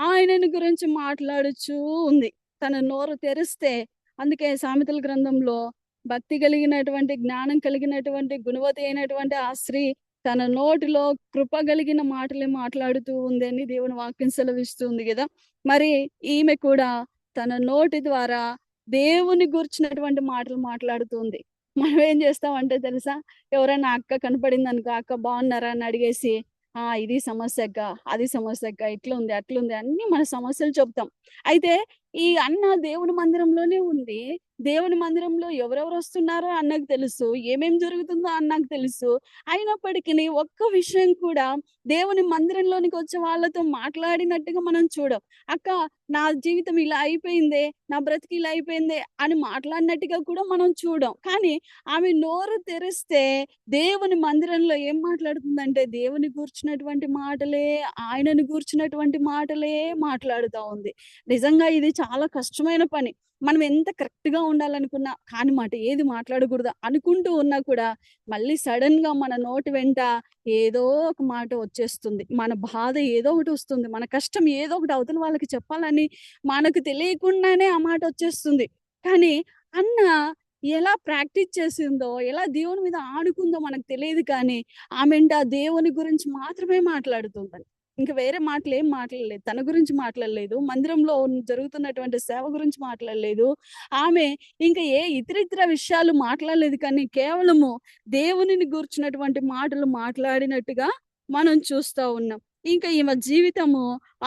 ఆయనను గురించి మాట్లాడుచూ ఉంది. తన నోరు తెరిస్తే, అందుకే సామెతల గ్రంథంలో భక్తి కలిగినటువంటి, జ్ఞానం కలిగినటువంటి, గుణవతి అయినటువంటి ఆ స్త్రీ తన నోటిలో కృప కలిగిన మాటలే మాట్లాడుతూ ఉంది అని దేవుని వాక్యం సెలవిస్తుంది కదా. మరి ఈమె కూడా తన నోటి ద్వారా దేవుని గురించినటువంటి మాటలు మాట్లాడుతుంది. మనం ఏం చేస్తామంటే తెలుసా, ఎవరైనా అక్క కనపడింది అనుకో, అక్క బాగున్నారా అని అడిగేసి ఇది సమస్య అక్క, అది సమస్య అక్క, ఇట్లుంది అట్లుంది అన్ని మన సమస్యలు చెప్తాం. అయితే ఈ అన్న దేవుని మందిరంలోనే ఉంది. దేవుని మందిరంలో ఎవరెవరు వస్తున్నారో అన్నకు తెలుసు, ఏమేం జరుగుతుందో అన్నకు తెలుసు. అయినప్పటికీ ఒక్క విషయం కూడా దేవుని మందిరంలోనికి వచ్చే వాళ్ళతో మాట్లాడినట్టుగా మనం చూడం. అక్క నా జీవితం ఇలా అయిపోయిందే, నా బ్రతికి ఇలా అయిపోయిందే అని మాట్లాడినట్టుగా కూడా మనం చూడం. కానీ ఆమె నోరు తెరిస్తే దేవుని మందిరంలో ఏం మాట్లాడుతుందంటే దేవుని గూర్చినటువంటి మాటలే, ఆయనను గూర్చినటువంటి మాటలే మాట్లాడుతూ ఉంది. నిజంగా ఇది చాలా కష్టమైన పని. మనం ఎంత కరెక్ట్ గా ఉండాలనుకున్నా కాని మాట ఏది మాట్లాడకూడదు అనుకుంటూ ఉన్నా కూడా మళ్ళీ సడన్ గా మన నోటి వెంట ఏదో ఒక మాట వచ్చేస్తుంది. మన బాధ ఏదో ఒకటి వస్తుంది, మన కష్టం ఏదో ఒకటి అవతల వాళ్ళకి చెప్పాలని మనకు తెలియకుండానే ఆ మాట వచ్చేస్తుంది. కానీ అన్న ఎలా ప్రాక్టీస్ చేసిందో, ఎలా దేవుని మీద ఆడుకుందో మనకు తెలియదు కానీ, ఆమెంట దేవుని గురించి మాత్రమే మాట్లాడుతుందండి. ఇంక వేరే మాటలేం మాట్లాడలేదు. తన గురించి మాట్లాడలేదు. మందిరంలో జరుగుతున్నటువంటి సేవ గురించి మాట్లాడలేదు. ఆమె ఇంక ఏ ఇతరితర విషయాలు మాట్లాడలేదు కానీ, కేవలము దేవునిని గూర్చినటువంటి మాటలు మాట్లాడినట్టుగా మనం చూస్తా ఉన్నాం. ఇంకా ఈమె జీవితము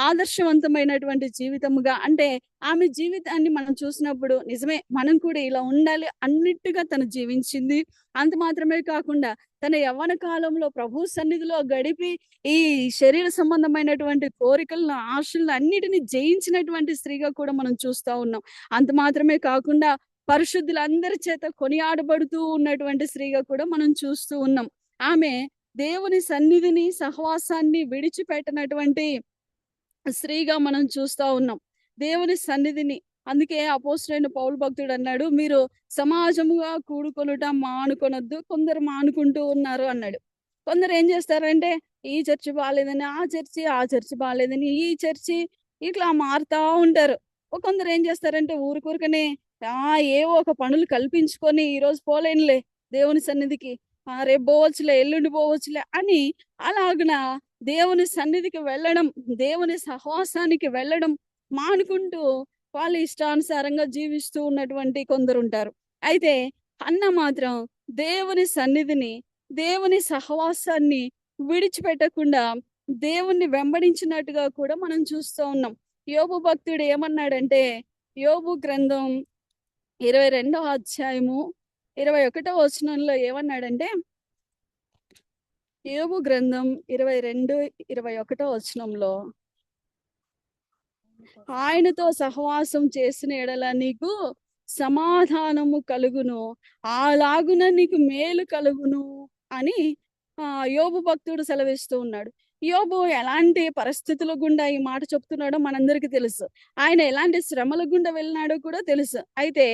ఆదర్శవంతమైనటువంటి జీవితముగా, అంటే ఆమె జీవితాన్ని మనం చూసినప్పుడు నిజమే మనం కూడా ఇలా ఉండాలి అన్నట్టుగా తను జీవించింది. అంత మాత్రమే కాకుండా తన యవ్వన కాలంలో ప్రభు సన్నిధిలో గడిపి ఈ శరీర సంబంధమైనటువంటి కోరికలను, ఆశలను అన్నిటిని జయించినటువంటి స్త్రీగా కూడా మనం చూస్తా ఉన్నాం. అంత మాత్రమే కాకుండా పరిశుద్ధులందరి చేత కొనియాడబడుతూ ఉన్నటువంటి స్త్రీగా కూడా మనం చూస్తూ ఉన్నాం. ఆమె దేవుని సన్నిధిని, సహవాసాన్ని విడిచిపెట్టనటువంటి స్త్రీగా మనం చూస్తా ఉన్నాం. దేవుని సన్నిధిని, అందుకే అపోస్తలుడైన పౌలు భక్తుడు అన్నాడు, మీరు సమాజముగా కూడుకొనుట మానుకొనొద్దు, కొందరు మానుకుంటూ ఉన్నారు అన్నాడు. కొందరు ఏం చేస్తారంటే ఈ చర్చి బాలేదని ఆ చర్చి బాలేదని ఈ చర్చి, ఇట్లా మారుతా ఉంటారు. కొందరు ఏం చేస్తారంటే ఊరికూరికనే ఏవో ఒక పనులు కల్పించుకొని ఈ రోజు పోలేనులే దేవుని సన్నిధికి, రేపు పోవచ్చులే, ఎల్లుండి పోవచ్చులే అని అలాగున దేవుని సన్నిధికి వెళ్ళడం, దేవుని సహవాసానికి వెళ్ళడం మానుకుంటూ వాళ్ళ ఇష్టానుసారంగా జీవిస్తూ ఉన్నటువంటి కొందరు ఉంటారు. అయితే అన్న మాత్రం దేవుని సన్నిధిని, దేవుని సహవాసాన్ని విడిచిపెట్టకుండా దేవుణ్ణి వెంబడించినట్టుగా కూడా మనం చూస్తూ ఉన్నాం. యోబు భక్తుడు ఏమన్నాడంటే, యోబు గ్రంథం 22వ అధ్యాయము 21వ వచనంలో ఏమన్నాడంటే, యోబు గ్రంథం 22:21 వచనంలో, ఆయనతో సహవాసం చేసిన ఎడల నీకు సమాధానము కలుగును, అలాగున నీకు మేలు కలుగును అని యోబు భక్తుడు సెలవిస్తూ ఉన్నాడు. యోబు ఎలాంటి పరిస్థితుల గుండా ఈ మాట చెప్తున్నాడో మనందరికీ తెలుసు. ఆయన ఎలాంటి శ్రమల గుండా వెళ్ళినాడో కూడా తెలుసు. అయితే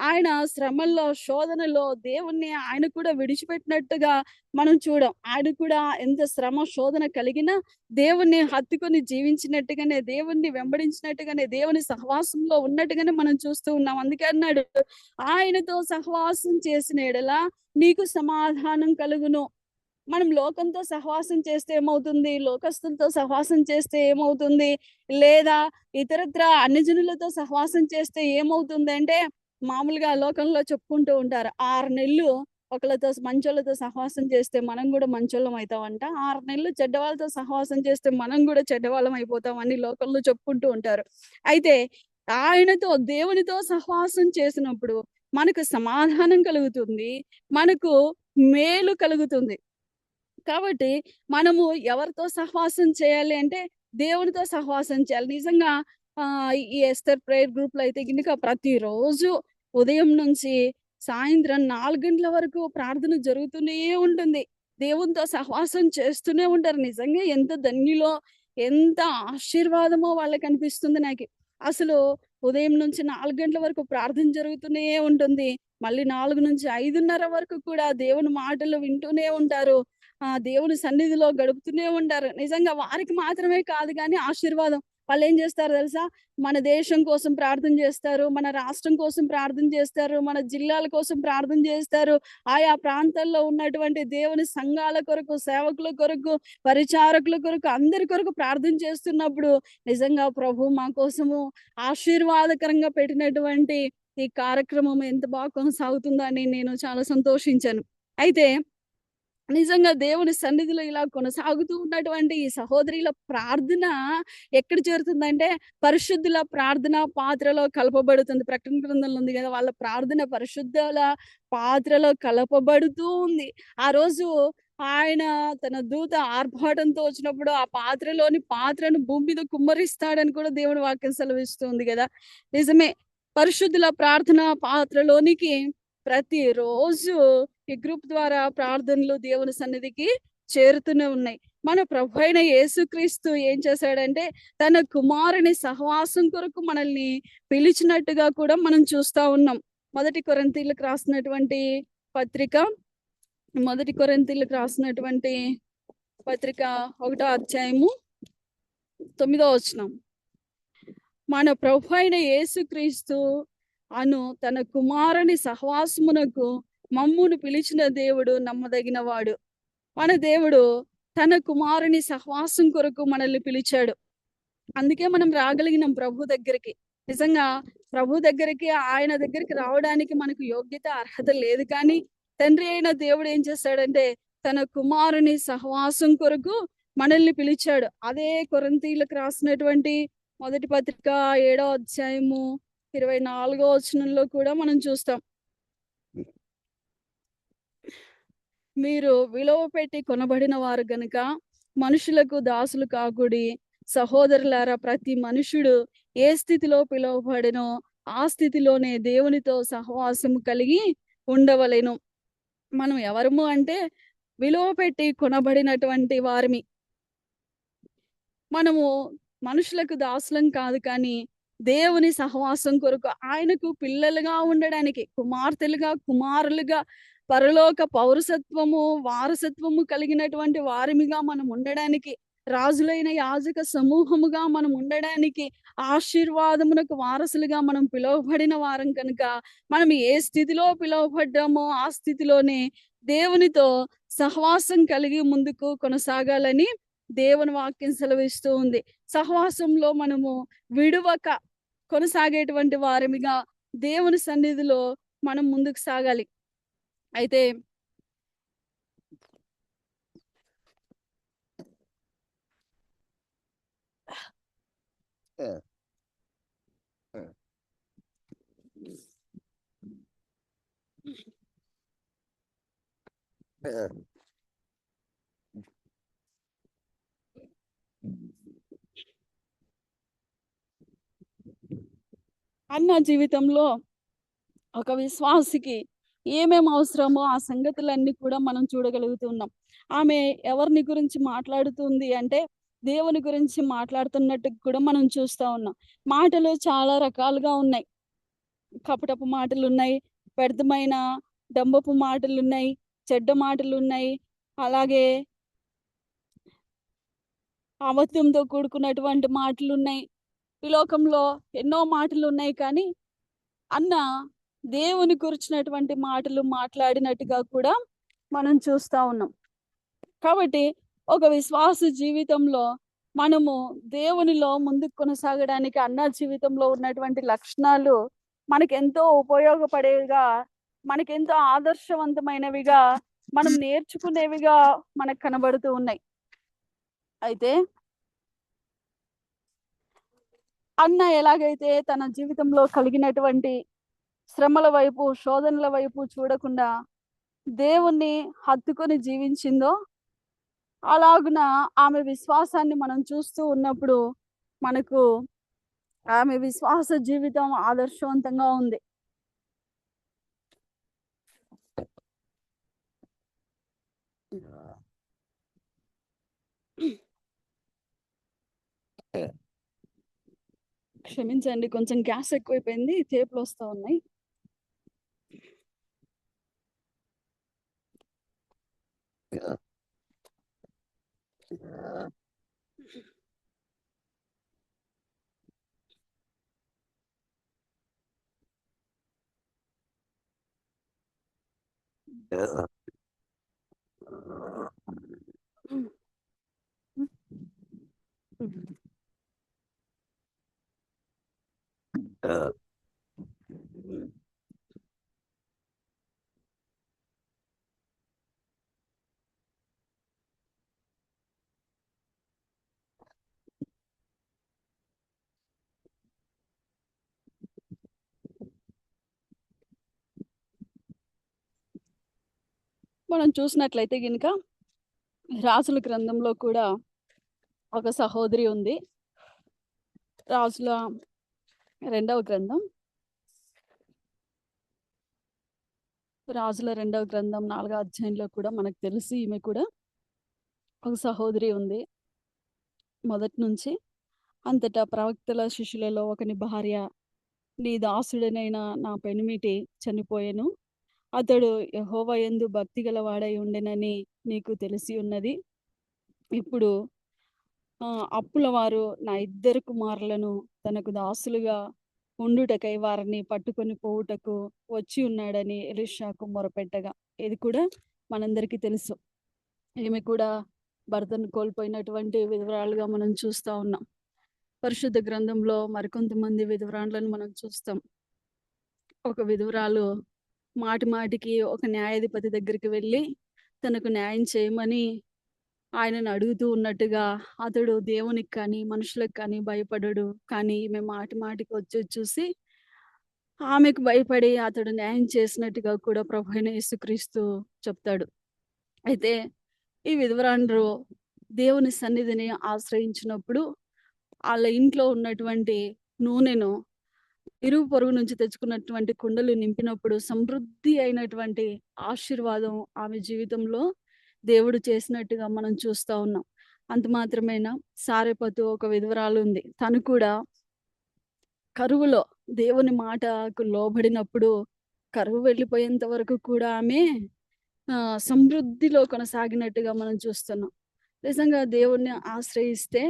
ఆయన శ్రమల్లో, శోధనలో దేవుణ్ణి ఆయన కూడా విడిచిపెట్టినట్టుగా మనం చూడం. ఆయన కూడా ఎంత శ్రమ శోధన కలిగినా దేవుణ్ణి హత్తుకొని జీవించినట్టుగానే, దేవుణ్ణి వెంబడించినట్టుగానే, దేవుని సహవాసంలో ఉన్నట్టుగానే మనం చూస్తూ ఉన్నాం. అందుకే అన్నాడు, ఆయనతో సహవాసం చేసిన ఎడల నీకు సమాధానం కలుగును. మనం లోకంతో సహవాసం చేస్తే ఏమవుతుంది, లోకస్తులతో సహవాసం చేస్తే ఏమవుతుంది, లేదా ఇతరత్ర అన్యజనులతో సహవాసం చేస్తే ఏమవుతుంది అంటే, మామూలుగా లోకంలో చెప్పుకుంటూ ఉంటారు, 6 నెలలు ఒకళ్ళతో మంచోళ్ళతో సహవాసం చేస్తే మనం కూడా మంచోళ్ళం అవుతామంట, 6 నెలలు చెడ్డవాళ్ళతో సహవాసం చేస్తే మనం కూడా చెడ్డవాళ్ళం అయిపోతాం అని లోకంలో చెప్పుకుంటూ ఉంటారు. అయితే ఆయనతో, దేవునితో సహవాసం చేసినప్పుడు మనకు సమాధానం కలుగుతుంది, మనకు మేలు కలుగుతుంది. కాబట్టి మనము ఎవరితో సహవాసం చేయాలి అంటే దేవునితో సహవాసం చేయాలి. నిజంగా ఈ ఎస్తర్ ప్రేయర్ గ్రూప్ లో అయితే గినుక ప్రతిరోజు ఉదయం నుంచి సాయంత్రం 4 గంటల వరకు ప్రార్థన జరుగుతూనే ఉంటుంది. దేవునితో సహవాసం చేస్తూనే ఉంటారు. నిజంగా ఎంత ధన్యులో, ఎంత ఆశీర్వాదమో వాళ్ళకి అనిపిస్తుంది నాకు. అసలు ఉదయం నుంచి 4 గంటల వరకు ప్రార్థన జరుగుతూనే ఉంటుంది. మళ్ళీ 4 నుంచి 5:30 వరకు కూడా దేవుని మాటలు వింటూనే ఉంటారు. దేవుని సన్నిధిలో గడుపుతూనే ఉంటారు. నిజంగా వారికి మాత్రమే కాదు కానీ ఆశీర్వాదం. వాళ్ళు ఏం చేస్తారు తెలుసా, మన దేశం కోసం ప్రార్థన చేస్తారు, మన రాష్ట్రం కోసం ప్రార్థన చేస్తారు, మన జిల్లాల కోసం ప్రార్థన చేస్తారు, ఆయా ప్రాంతాల్లో ఉన్నటువంటి దేవుని సంఘాల కొరకు, సేవకుల కొరకు, పరిచారకుల కొరకు, అందరి కొరకు ప్రార్థన చేస్తున్నప్పుడు నిజంగా ప్రభు మా కోసము ఆశీర్వాదకరంగా పెట్టినటువంటి ఈ కార్యక్రమం ఎంత బాగా కొనసాగుతుందో అని నేను చాలా సంతోషించాను. అయితే నిజంగా దేవుని సన్నిధిలో ఇలా కొనసాగుతూ ఉన్నటువంటి ఈ సహోదరుల ప్రార్థన ఎక్కడ చేరుతుందంటే, పరిశుద్ధుల ప్రార్థన పాత్రలో కలపబడుతుంది. ప్రకటన గ్రంథంలో ఉంది కదా, వాళ్ళ ప్రార్థన పరిశుద్ధుల పాత్రలో కలపబడుతూ ఉంది. ఆ రోజు ఆయన తన దూత ఆర్భాటంతో వచ్చినప్పుడు ఆ పాత్రను భూమి మీద కుమ్మరిస్తాడని కూడా దేవుని వాక్యం సెలవిస్తుంది కదా. నిజమే, పరిశుద్ధుల ప్రార్థన పాత్రలోనికి ప్రతిరోజు ఈ గ్రూప్ ద్వారా ప్రార్థనలు దేవుని సన్నిధికి చేరుతూనే ఉన్నాయి. మన ప్రభు అయిన యేసుక్రీస్తు ఏం చేశాడంటే, తన కుమారుని సహవాసం కొరకు మనల్ని పిలిచినట్టుగా కూడా మనం చూస్తా ఉన్నాం. 1 కొరింథీయులకు రాసినటువంటి పత్రిక 1వ అధ్యాయము 9వ వచనం. మన ప్రభు అయిన యేసుక్రీస్తు అను తన కుమారుని సహవాసమునకు మమ్మును పిలిచిన దేవుడు నమ్మదగినవాడు. మన దేవుడు తన కుమారుని సహవాసం కొరకు మనల్ని పిలిచాడు. అందుకే మనం రాగలిగినాం ప్రభు దగ్గరికి. నిజంగా ప్రభు దగ్గరికి, ఆయన దగ్గరికి రావడానికి మనకు యోగ్యత అర్హత లేదు. కానీ తండ్రి అయిన దేవుడు ఏం చేశాడంటే తన కుమారుని సహవాసం కొరకు మనల్ని పిలిచాడు. అదే కొరింథీయులకు రాసినటువంటి మొదటి పత్రిక 7వ అధ్యాయము 24వ వచనంలో కూడా మనం చూస్తాం. మీరు విలువ పెట్టి కొనబడిన వారు గనుక మనుషులకు దాసులు కాకుడి. సహోదరులారా, ప్రతి మనుషుడు ఏ స్థితిలో పిలువబడినో ఆ స్థితిలోనే దేవునితో సహవాసము కలిగి ఉండవలెను. మనం ఎవరము అంటే విలువ పెట్టి కొనబడినటువంటి వారిమి. మనము మనుషులకు దాసులం కాదు, కానీ దేవుని సహవాసం కొరకు, ఆయనకు పిల్లలుగా ఉండడానికి, కుమార్తెలుగా, కుమారులుగా, పరలోక పౌరసత్వము, వారసత్వము కలిగినటువంటి వారిమిగా మనం ఉండడానికి, రాజులైన యాజక సమూహముగా మనం ఉండడానికి, ఆశీర్వాదమునకు వారసులుగా మనం పిలువబడిన వారం కనుక మనం ఏ స్థితిలో పిలువబడ్డామో ఆ స్థితిలోనే దేవునితో సహవాసం కలిగి ముందుకు కొనసాగాలని దేవుని వాక్యం సెలవిస్తూ ఉంది. సహవాసంలో మనము విడువక కొనసాగేటువంటి వారిమిగా దేవుని సన్నిధిలో మనం ముందుకు సాగాలి. అయితే అన్న జీవితంలో ఒక విశ్వాసికి ఏమేం అవసరమో ఆ సంగతులన్నీ కూడా మనం చూడగలుగుతున్నాం. ఆమె ఎవరిని గురించి మాట్లాడుతుంది అంటే దేవుని గురించి మాట్లాడుతున్నట్టు కూడా మనం చూస్తా ఉన్నాం. మాటలు చాలా రకాలుగా ఉన్నాయి. కపటపు మాటలు ఉన్నాయి, వ్యర్థమైన డంబపు మాటలు ఉన్నాయి, చెడ్డ మాటలు ఉన్నాయి, అలాగే అబద్ధంతో కూడుకున్నటువంటి మాటలు ఉన్నాయి. ఈ లోకంలో ఎన్నో మాటలు ఉన్నాయి. కానీ అన్న దేవుని గురించినటువంటి మాటలు మాట్లాడినట్టుగా కూడా మనం చూస్తా ఉన్నాం. కాబట్టి ఒక విశ్వాస జీవితంలో మనము దేవునిలో ముందుకు కొనసాగడానికి అన్న జీవితంలో ఉన్నటువంటి లక్షణాలు మనకెంతో ఉపయోగపడేవిగా, మనకెంతో ఆదర్శవంతమైనవిగా, మనం నేర్చుకునేవిగా మనకు కనబడుతూ ఉన్నాయి. అయితే అన్న ఎలాగైతే తన జీవితంలో కలిగినటువంటి శ్రమల వైపు, శోధనల వైపు చూడకుండా దేవుణ్ణి హత్తుకొని జీవించిందో, అలాగున ఆమె విశ్వాసాన్ని మనం చూస్తూ ఉన్నప్పుడు మనకు ఆమె విశ్వాస జీవితం ఆదర్శవంతంగా ఉంది. క్షమించండి, కొంచెం గ్యాస్ ఎక్కువైపోయింది, తేపులు వస్తా ఉన్నాయి. మనం చూసినట్లయితే గనుక రాజుల గ్రంథంలో కూడా ఒక సహోదరి ఉంది. రాజుల 2వ గ్రంథం, రాజుల 2వ గ్రంథం 4వ అధ్యాయంలో కూడా మనకు తెలుసు ఈమె కూడా ఒక సహోదరి ఉంది. మొదటి నుంచి అంతటా ప్రవక్తల శిష్యులలో ఒకని భార్య, నీ దాసుడనైన నా పెనిమిటి చనిపోయెను. అతడు యెహోవా యందు భక్తి గలవాడై ఉండెనని నీకు తెలిసి ఉన్నది. ఇప్పుడు అప్పుల వారు నా 2 కుమారులను తనకు దాసులుగా ఉండుటకై వారిని పట్టుకొని పోవుటకు వచ్చి ఉన్నాడని ఎలీషాకు మొరపెట్టగా, ఇది కూడా మనందరికీ తెలుసు. ఈమె కూడా భర్తను కోల్పోయినటువంటి విధవరాలుగా మనం చూస్తా ఉన్నాం. పరిశుద్ధ గ్రంథంలో మరికొంతమంది విధవరాళ్ళను మనం చూస్తాం. ఒక విధవరాలు మాటి మాటికి ఒక న్యాయాధిపతి దగ్గరికి వెళ్ళి తనకు న్యాయం చేయమని ఆయనను అడుగుతూ ఉన్నట్టుగా, అతడు దేవునికి కానీ మనుషులకు కానీ భయపడడు. కానీ ఈమె మాటి మాటికి వచ్చి చూసి ఆమెకు భయపడి అతడు న్యాయం చేసినట్టుగా కూడా ప్రభువైన యేసుక్రీస్తు చెప్తాడు. అయితే ఈ విధవరాండ్రు దేవుని సన్నిధిని ఆశ్రయించినప్పుడు వాళ్ళ ఇంట్లో ఉన్నటువంటి నూనెను ఇరుగు పొరుగు నుంచి తెచ్చుకున్నటువంటి కుండలు నింపినప్పుడు సమృద్ధి అయినటువంటి ఆశీర్వాదం ఆమె జీవితంలో దేవుడు చేసినట్టుగా మనం చూస్తా ఉన్నాం. అంత మాత్రమేనా, సారెపతు ఒక విధవరాలు ఉంది. తను కూడా కరువులో దేవుని మాటకు లోబడినప్పుడు కరువు వెళ్ళిపోయేంత వరకు కూడా ఆమె సమృద్ధిలో కొనసాగినట్టుగా మనం చూస్తున్నాం. నిజంగా దేవుణ్ణి ఆశ్రయిస్తే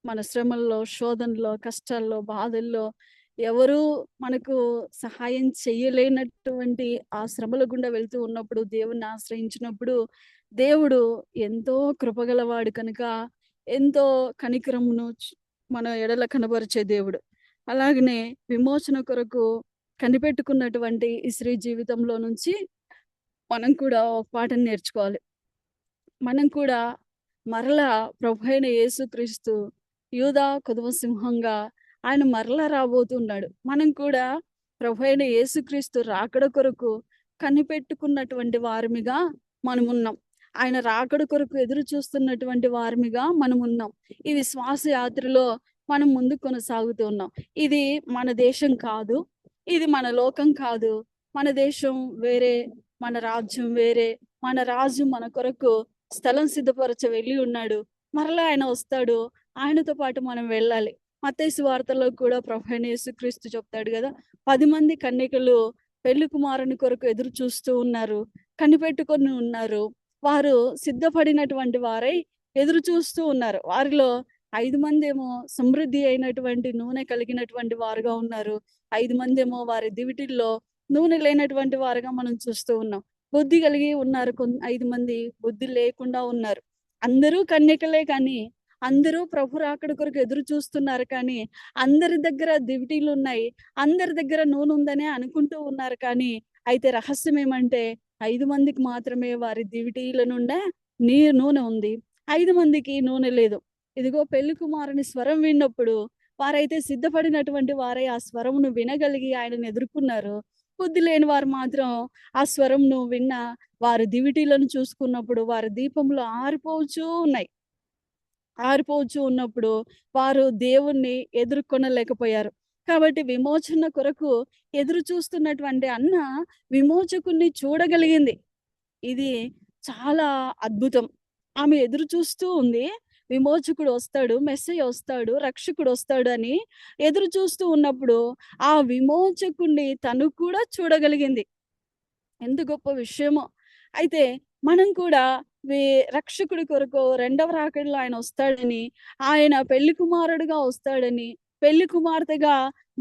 మన శ్రమల్లో, శోధనలో, కష్టాల్లో, బాధల్లో ఎవరు మనకు సహాయం చేయలేనటువంటి ఆ శ్రమల గుండా వెళ్తూ ఉన్నప్పుడు దేవుణ్ణి ఆశ్రయించినప్పుడు దేవుడు ఎంతో కృపగలవాడు కనుక ఎంతో కనికరమును మన ఎడల కనబరిచే దేవుడు. అలాగనే విమోచన కొరకు కనిపెట్టుకున్నటువంటి ఈ స్త్రీ జీవితంలో నుంచి మనం కూడా ఒక పాఠం నేర్చుకోవాలి. మనం కూడా మరలా ప్రభువైన యేసుక్రీస్తు యూదా కొదవ సింహంగా ఆయన మరలా రాబోతున్నాడు. మనం కూడా ప్రభువైన యేసుక్రీస్తు రాకడ కొరకు కనిపెట్టుకున్నటువంటి వారిమిగా మనం ఉన్నాం. ఆయన రాకడ కొరకు ఎదురు చూస్తున్నటువంటి వారిమిగా మనం ఉన్నాం. ఈ విశ్వాస యాత్రలో మనం ముందు కొనసాగుతూ ఉన్నాం. ఇది మన దేశం కాదు, ఇది మన లోకం కాదు. మన దేశం వేరే, మన రాజ్యం వేరే. మన రాజు మన కొరకు స్థలం సిద్ధపరచ వెళ్ళి ఉన్నాడు. మరలా ఆయన వస్తాడు, ఆయనతో పాటు మనం వెళ్ళాలి. మత్తయి సువార్తలో కూడా ప్రభువైన యేసుక్రీస్తు చెప్తాడు కదా, 10 మంది కన్యకలు పెళ్లి కుమారుని కొరకు ఎదురు చూస్తూ ఉన్నారు, కనిపెట్టుకొని ఉన్నారు. వారు సిద్ధపడినటువంటి వారై ఎదురు చూస్తూ ఉన్నారు. వారిలో 5 మంది ఏమో సమృద్ధి అయినటువంటి నూనె కలిగినటువంటి వారుగా ఉన్నారు. 5 మంది ఏమో వారి దివిటిల్లో నూనె లేనటువంటి వారుగా మనం చూస్తూ ఉన్నాం. బుద్ధి కలిగి ఉన్నారు 5 మంది, బుద్ధి లేకుండా ఉన్నారు. అందరూ కన్యకలే, కానీ అందరూ ప్రభు రాకడ కొరకు ఎదురు చూస్తున్నారు. కానీ అందరి దగ్గర దివిటీలు ఉన్నాయి, అందరి దగ్గర నూనె ఉందనే అనుకుంటూ ఉన్నారు. కానీ అయితే రహస్యం ఏమంటే 5 మందికి మాత్రమే వారి దివిటీల నుండే నూనె ఉంది, 5 మందికి నూనె లేదు. ఇదిగో పెళ్లి కుమారుని స్వరం విన్నప్పుడు వారైతే సిద్ధపడినటువంటి వారై ఆ స్వరమును వినగలిగి ఆయనను ఎదుర్కొన్నారు. బుద్ధి లేని వారు మాత్రం ఆ స్వరంను విన్న వారి దివిటీలను చూసుకున్నప్పుడు వారి దీపంలో ఆరిపోవచ్చు ఉన్నప్పుడు వారు దేవుణ్ణి ఎదుర్కొనలేకపోయారు. కాబట్టి విమోచన కొరకు ఎదురు చూస్తున్నటువంటి అన్న విమోచకుణ్ణి చూడగలిగింది. ఇది చాలా అద్భుతం. ఆమె ఎదురు చూస్తూ ఉంది, విమోచకుడు వస్తాడు, మెస్సయ్య వస్తాడు, రక్షకుడు వస్తాడు అని ఎదురు చూస్తూ ఉన్నప్పుడు ఆ విమోచకుణ్ణి తను కూడా చూడగలిగింది. ఎంత గొప్ప విషయమో. అయితే మనం కూడా రక్షకుడి కొరకు రెండవ రాకడలో ఆయన వస్తాడని, ఆయన పెళ్లి కుమారుడుగా వస్తాడని, పెళ్లి కుమార్తెగా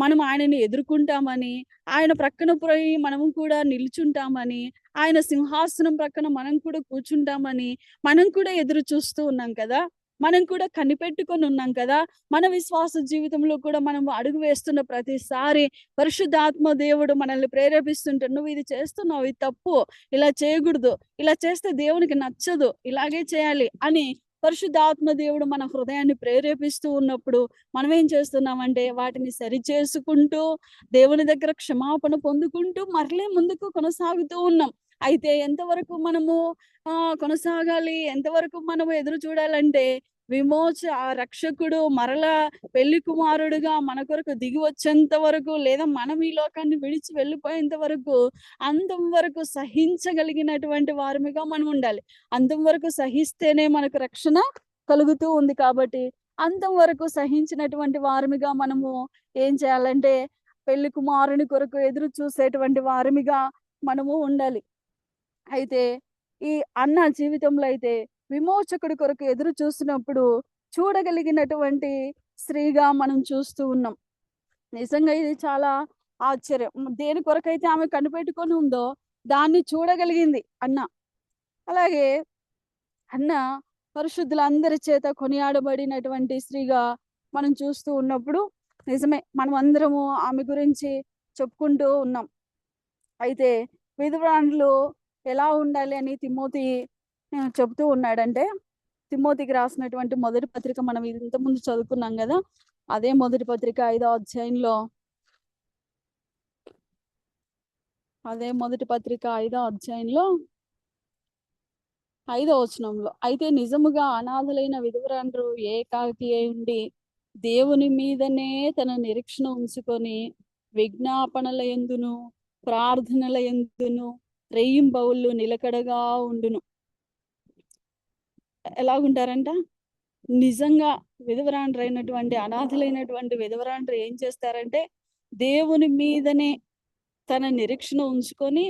మనం ఆయనని ఎదుర్కొంటామని, ఆయన ప్రక్కన పోయి మనము కూడా నిల్చుంటామని, ఆయన సింహాసనం ప్రక్కన మనం కూడా కూర్చుంటామని మనం కూడా ఎదురు చూస్తూ ఉన్నాం కదా. మనం కూడా కనిపెట్టుకొని ఉన్నాం కదా. మన విశ్వాస జీవితంలో కూడా మనం అడుగు వేస్తున్న ప్రతిసారి పరిశుద్ధాత్మ దేవుడు మనల్ని ప్రేరేపిస్తుంటే, నువ్వు ఇది చేస్తున్నావు, ఇది తప్పు, ఇలా చేయకూడదు, ఇలా చేస్తే దేవునికి నచ్చదు, ఇలాగే చేయాలి అని పరిశుద్ధాత్మ దేవుడు మన హృదయాన్ని ప్రేరేపిస్తూ ఉన్నప్పుడు మనం ఏం చేస్తున్నామంటే వాటిని సరి చేసుకుంటూ దేవుని దగ్గర క్షమాపణ పొందుకుంటూ మరలే ముందుకు కొనసాగుతూ ఉన్నాం. అయితే ఎంతవరకు మనము కొనసాగాలి, ఎంతవరకు మనము ఎదురు చూడాలంటే ఆ రక్షకుడు మరలా పెళ్లి కుమారుడుగా మన కొరకు దిగి వచ్చేంత వరకు, లేదా మనం ఈ లోకాన్ని విడిచి వెళ్ళిపోయేంత వరకు, అంతం వరకు సహించగలిగినటువంటి వారిగా మనం ఉండాలి. అంతం వరకు సహిస్తేనే మనకు రక్షణ కలుగుతూ ఉంది. కాబట్టి అంతం వరకు సహించినటువంటి వారిగా మనము ఏం చేయాలంటే పెళ్లి కుమారుని కొరకు ఎదురు చూసేటువంటి వారిగా మనము ఉండాలి. అయితే ఈ అన్న జీవితంలో అయితే విమోచకుడి కొరకు ఎదురు చూసినప్పుడు చూడగలిగినటువంటి స్త్రీగా మనం చూస్తూ ఉన్నాం. నిజంగా ఇది చాలా ఆశ్చర్యం. దేని కొరకైతే ఆమె కనిపెట్టుకొని ఉందో దాన్ని చూడగలిగింది అన్న. అలాగే అన్న పరిశుద్ధులందరి చేత కొనియాడబడినటువంటి స్త్రీగా మనం చూస్తూ ఉన్నప్పుడు నిజమే మనం అందరము ఆమె గురించి చెప్పుకుంటూ ఉన్నాం. అయితే విధవరాండ్లు ఎలా ఉండాలి అని తిమోతి చెప్తూ ఉన్నాడంటే, తిమోతికి రాసినటువంటి మొదటి పత్రిక మనం ఇంతకుముందు చదువుకున్నాం కదా, అదే మొదటి పత్రిక 5వ అధ్యాయంలో, అదే మొదటి పత్రిక 5వ అధ్యాయంలో 5వ వచనంలో, అయితే నిజముగా అనాథలైన విధవరాండ్రు ఏకాకి అయి ఉండి దేవుని మీదనే తన నిరీక్షణ ఉంచుకొని విజ్ఞాపనల యందును ప్రార్థనల యందును రెయ్యింబౌళ్ళు నిలకడగా ఉండును. ఎలాగుంటారంట? నిజంగా విధవరాండ్రైనటువంటి అనాథలైనటువంటి విధవరాండ్రు ఏం చేస్తారంటే దేవుని మీదనే తన నిరీక్షణ ఉంచుకొని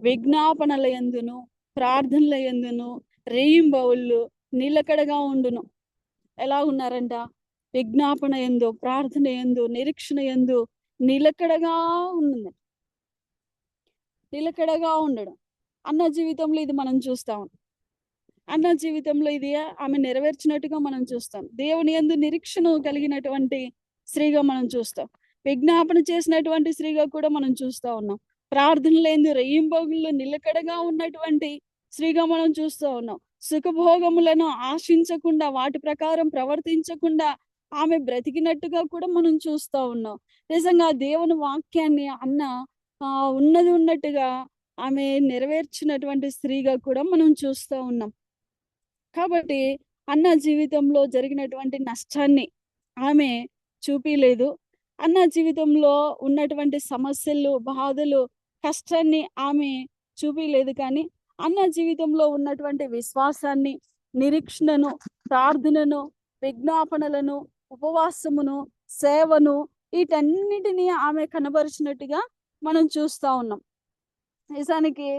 విజ్ఞాపనల యందును ప్రార్థనల యందును రెయ్యింబౌళ్ళు నిలకడగా ఉండును. ఎలా ఉన్నారంట? విజ్ఞాపన యందు ప్రార్థన యందు నిరీక్షణ యందు నిలకడగా ఉంది. నిలకడగా ఉండడం అన్న జీవితంలో ఇది మనం చూస్తాం. అన్న జీవితంలో ఇది ఆమె నెరవేర్చినట్టుగా మనం చూస్తాం. దేవుని యందు నిరీక్షణ కలిగినటువంటి స్త్రీగా మనం చూస్తాం. విజ్ఞాపన చేసినటువంటి స్త్రీగా కూడా మనం చూస్తా ఉన్నాం. ప్రార్థనల యందు రెయ్యింబౌళ్ళు నిలకడగా ఉన్నటువంటి స్త్రీగా మనం చూస్తూ ఉన్నాం. సుఖభోగములను ఆశించకుండా వాటి ప్రకారం ప్రవర్తించకుండా ఆమె బ్రతికినట్టుగా కూడా మనం చూస్తూ ఉన్నాం. నిజంగా దేవుని వాక్యాన్ని అన్న ఉన్నది ఉన్నట్టుగా ఆమె నెరవేర్చినటువంటి స్త్రీగా కూడా మనం చూస్తూ ఉన్నాం. కాబట్టి అన్న జీవితంలో జరిగినటువంటి నష్టాన్ని ఆమె చూపిలేదు. అన్న జీవితంలో ఉన్నటువంటి సమస్యలు, బాధలు, కష్టాన్ని ఆమె చూపిలేదు. కానీ అన్న జీవితంలో ఉన్నటువంటి విశ్వాసాన్ని, నిరీక్షణను, ప్రార్థనను, విజ్ఞాపనలను, ఉపవాసమును, సేవను, వీటన్నిటినీ ఆమె కనబరిచినట్టుగా మనం చూస్తా ఉన్నాం. నిజానికి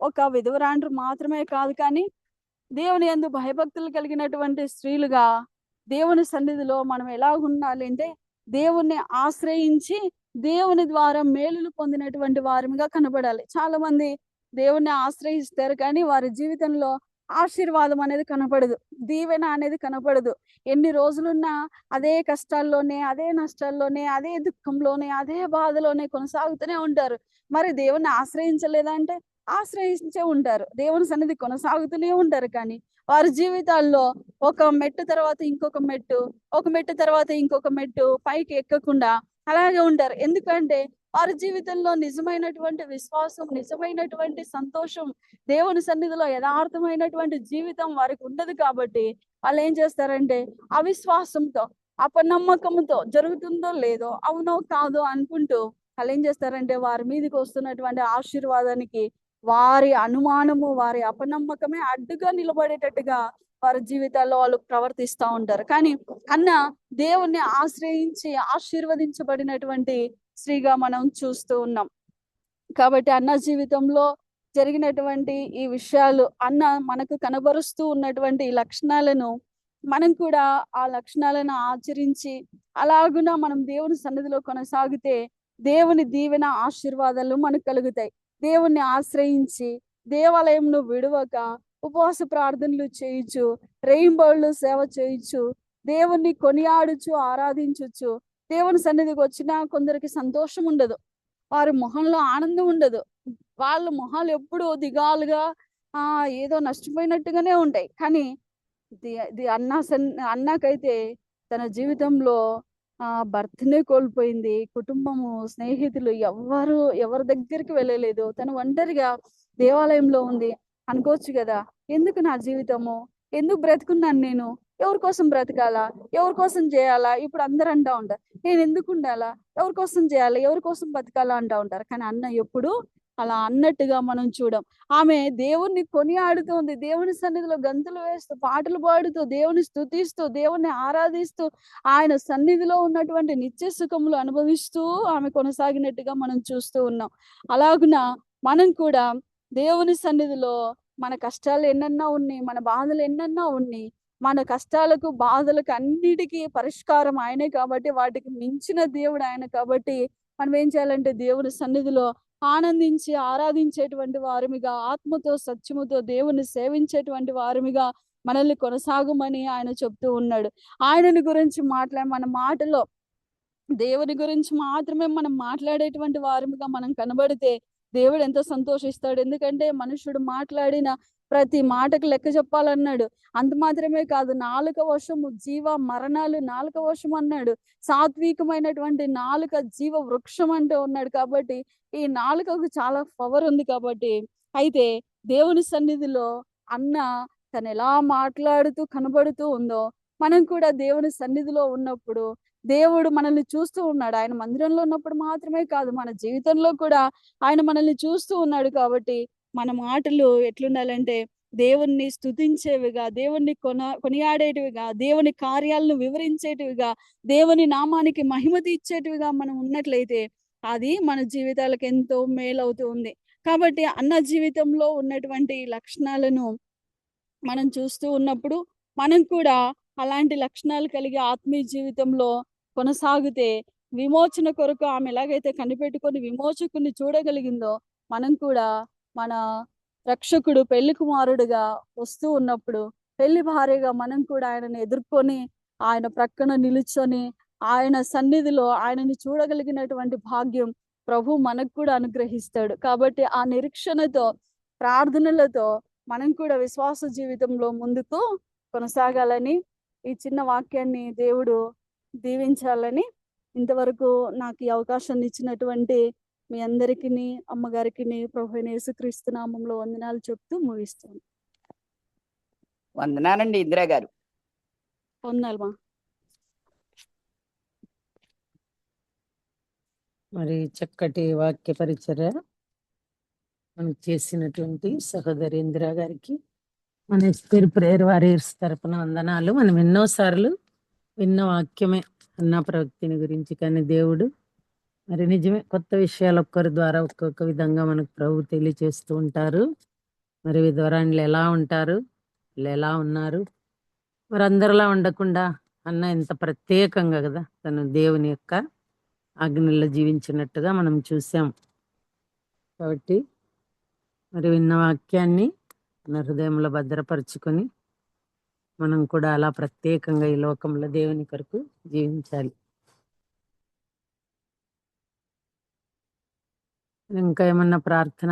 ఒక విధవరాండ్రు మాత్రమే కాదు, కానీ దేవుని యందు భయభక్తులు కలిగినటువంటి స్త్రీలుగా దేవుని సన్నిధిలో మనం ఎలా ఉండాలి అంటే దేవుణ్ణి ఆశ్రయించి దేవుని ద్వారా మేలులు పొందినటువంటి వారిగా కనబడాలి. చాలా మంది దేవుణ్ణి ఆశ్రయిస్తారు, కానీ వారి జీవితంలో ఆశీర్వాదం అనేది కనపడదు, దీవెన అనేది కనపడదు. ఎన్ని రోజులున్నా అదే కష్టాల్లోనే, అదే నష్టాల్లోనే, అదే దుఃఖంలోనే, అదే బాధలోనే కొనసాగుతూనే ఉంటారు. మరి దేవుణ్ణి ఆశ్రయించలేదా అంటే ఆశ్రయించే ఉంటారు, దేవుని సన్నిధి కొనసాగుతూనే ఉంటారు. కానీ వారి జీవితాల్లో ఒక మెట్టు తర్వాత ఇంకొక మెట్టు, ఒక మెట్టు తర్వాత ఇంకొక మెట్టు పైకి ఎక్కకుండా అలాగే ఉంటారు. ఎందుకంటే వారి జీవితంలో నిజమైనటువంటి విశ్వాసం, నిజమైనటువంటి సంతోషం, దేవుని సన్నిధిలో యథార్థమైనటువంటి జీవితం వారికి ఉండదు. కాబట్టి వాళ్ళు ఏం చేస్తారంటే అవిశ్వాసంతో, అపనమ్మకంతో, జరుగుతుందో లేదో, అవునో కాదో అనుకుంటూ వాళ్ళు ఏం చేస్తారంటే వారి మీదకి వస్తున్నటువంటి ఆశీర్వాదానికి వారి అనుమానము, వారి అపనమ్మకమే అడ్డుగా నిలబడేటట్టుగా వారి జీవితాల్లో వాళ్ళు ప్రవర్తిస్తూ ఉంటారు. కానీ అన్న దేవుణ్ణి ఆశ్రయించి ఆశీర్వదించబడినటువంటి స్త్రీగా మనం చూస్తూ ఉన్నాం. కాబట్టి అన్న జీవితంలో జరిగినటువంటి ఈ విషయాలు, అన్న మనకు కనబరుస్తూ ఉన్నటువంటి ఈ లక్షణాలను మనం కూడా ఆ లక్షణాలను ఆచరించి అలాగున మనం దేవుని సన్నిధిలో కొనసాగితే దేవుని దీవెన ఆశీర్వాదాలు మనకు కలుగుతాయి. దేవుణ్ణి ఆశ్రయించి దేవాలయంను విడవక ఉపవాస ప్రార్థనలు చేయొచ్చు, రెయిన్బోళ్ళు సేవ చేయొచ్చు, దేవుణ్ణి కొనియాడుచు ఆరాధించవచ్చు. దేవుని సన్నిధికి వచ్చినా కొందరికి సంతోషం ఉండదు, వారి మొహంలో ఆనందం ఉండదు, వాళ్ళ మొహాలు ఎప్పుడు దిగాలుగా ఏదో నష్టపోయినట్టుగానే ఉంటాయి. కానీ అన్నకైతే తన జీవితంలో భర్తనే కోల్పోయింది, కుటుంబము, స్నేహితులు ఎవరి దగ్గరికి వెళ్ళలేదు, తను ఒంటరిగా దేవాలయంలో ఉంది. అనుకోవచ్చు కదా, ఎందుకు నా జీవితము, ఎందుకు బ్రతుకున్నాను నేను, ఎవరి కోసం బ్రతకాలా, ఎవరి కోసం చేయాలా, ఇప్పుడు అందరు అంటా ఉంటారు నేను ఎందుకు ఉండాలా, ఎవరి కోసం చేయాలా, ఎవరి కోసం బతకాలా అంటా ఉంటారు. కానీ అన్న ఎప్పుడు అలా అన్నట్టుగా మనం చూడం. ఆమె దేవుణ్ణి కొనియాడుతోంది, దేవుని సన్నిధిలో గంతులు వేస్తూ, పాటలు పాడుతూ, దేవుని స్తుతిస్తూ, దేవుణ్ణి ఆరాధిస్తూ, ఆయన సన్నిధిలో ఉన్నటువంటి నిత్య సుఖములు అనుభవిస్తూ ఆమె కొనసాగినట్టుగా మనం చూస్తూ ఉన్నాం. అలాగున మనం కూడా దేవుని సన్నిధిలో మన కష్టాలు ఎన్నన్నా ఉన్నాయి, మన బాధలు ఎన్నన్నా ఉన్నాయి, మన కష్టాలకు, బాధలకు అన్నిటికీ పరిష్కారం ఆయనే కాబట్టి, వాటికి మించిన దేవుడు ఆయన కాబట్టి, మనం ఏం చేయాలంటే దేవుని సన్నిధిలో ఆనందించి ఆరాధించేటువంటి వారమిగా, ఆత్మతో సత్యముతో దేవుని సేవించేటువంటి వారమిగా మనల్ని కొనసాగమని ఆయన చెప్తూ ఉన్నాడు. ఆయనని గురించి మన మాటలో దేవుని గురించి మాత్రమే మనం మాట్లాడేటువంటి వారముగా మనం కనబడితే దేవుడు ఎంతో సంతోషిస్తాడు. ఎందుకంటే మనుషుడు మాట్లాడిన ప్రతి మాటకు లెక్క చెప్పాలన్నాడు. అంత మాత్రమే కాదు, నాలుక వశము జీవ మరణాలు నాలుక వశం అన్నాడు. సాత్వికమైనటువంటి నాలుక జీవ వృక్షం అంటూ ఉన్నాడు. కాబట్టి ఈ నాలుకకు చాలా పవర్ ఉంది. కాబట్టి అయితే దేవుని సన్నిధిలో అన్న తను ఎలా మాట్లాడుతూ కనబడుతూ ఉందో, మనం కూడా దేవుని సన్నిధిలో ఉన్నప్పుడు దేవుడు మనల్ని చూస్తూ ఉన్నాడు. ఆయన మందిరంలో ఉన్నప్పుడు మాత్రమే కాదు, మన జీవితంలో కూడా ఆయన మనల్ని చూస్తూ ఉన్నాడు. కాబట్టి మన మాటలు ఎట్లుండాలంటే దేవుణ్ణి స్తుతించేవిగా, దేవుణ్ణి కొనియాడేటివిగా, దేవుని కార్యాలను వివరించేటివిగా, దేవుని నామానికి మహిమ తీర్చేటివిగా మనం ఉన్నట్లయితే అది మన జీవితాలకు ఎంతో మేలవుతూ ఉంది. కాబట్టి అన్న జీవితంలో ఉన్నటువంటి లక్షణాలను మనం చూస్తూ ఉన్నప్పుడు మనం కూడా అలాంటి లక్షణాలు కలిగి ఆత్మీయ జీవితంలో కొనసాగితే, విమోచన కొరకు ఆమె ఎలాగైతే కనిపెట్టుకొని విమోచకుని చూడగలిగిందో, మనం కూడా మన రక్షకుడు పెళ్లి కుమారుడుగా వస్తూ ఉన్నప్పుడు పెళ్లి భార్యగా మనం కూడా ఆయనను ఎదుర్కొని ఆయన ప్రక్కన నిలుచొని ఆయన సన్నిధిలో ఆయనని చూడగలిగినటువంటి భాగ్యం ప్రభు మనకు కూడా అనుగ్రహిస్తాడు. కాబట్టి ఆ నిరీక్షణతో, ప్రార్థనలతో మనం కూడా విశ్వాస జీవితంలో ముందుకు కొనసాగాలని, ఈ చిన్న వాక్యాన్ని దేవుడు దీవించాలని, ఇంతవరకు నాకు ఈ అవకాశాన్ని ఇచ్చినటువంటి మీ అందరికీ, అమ్మగారికి ప్రభు అయిన యేసుక్రీస్తు నామంలో వందనాలు చెప్తూ ముగిస్తాను. వందనాలండి ఇందిరా గారు. వందనాలు మా. మరి చక్కటి వాక్య పరిచర్య మనకు చేసినటువంటి సహోదరి ఇందిరా గారికి మన ఎస్పీర్ ప్రేయర్ వారియర్స్ తరపున వందనాలు. మనం ఎన్నోసార్లు విన్న వాక్యమే అన్న ప్రవక్తిని గురించి, కానీ దేవుడు మరి నిజమే కొత్త విషయాలు ఒక్కరి ద్వారా ఒక్కొక్క విధంగా మనకు ప్రభు తెలియచేస్తూ ఉంటారు. మరి విధవరాండ్లు ఎలా ఉంటారు, వాళ్ళు ఎలా ఉన్నారు, మరి అందరిలా ఉండకుండా అన్న ఎంత ప్రత్యేకంగా కదా తను దేవుని యొక్క ఆజ్ఞల్లో జీవించినట్టుగా మనం చూసాం. కాబట్టి మరి విన్న వాక్యాన్ని మన హృదయంలో భద్రపరుచుకొని మనం కూడా అలా ప్రత్యేకంగా ఈ లోకంలో దేవుని కొరకు జీవించాలి. ఇంకా ఏమన్నా ప్రార్థన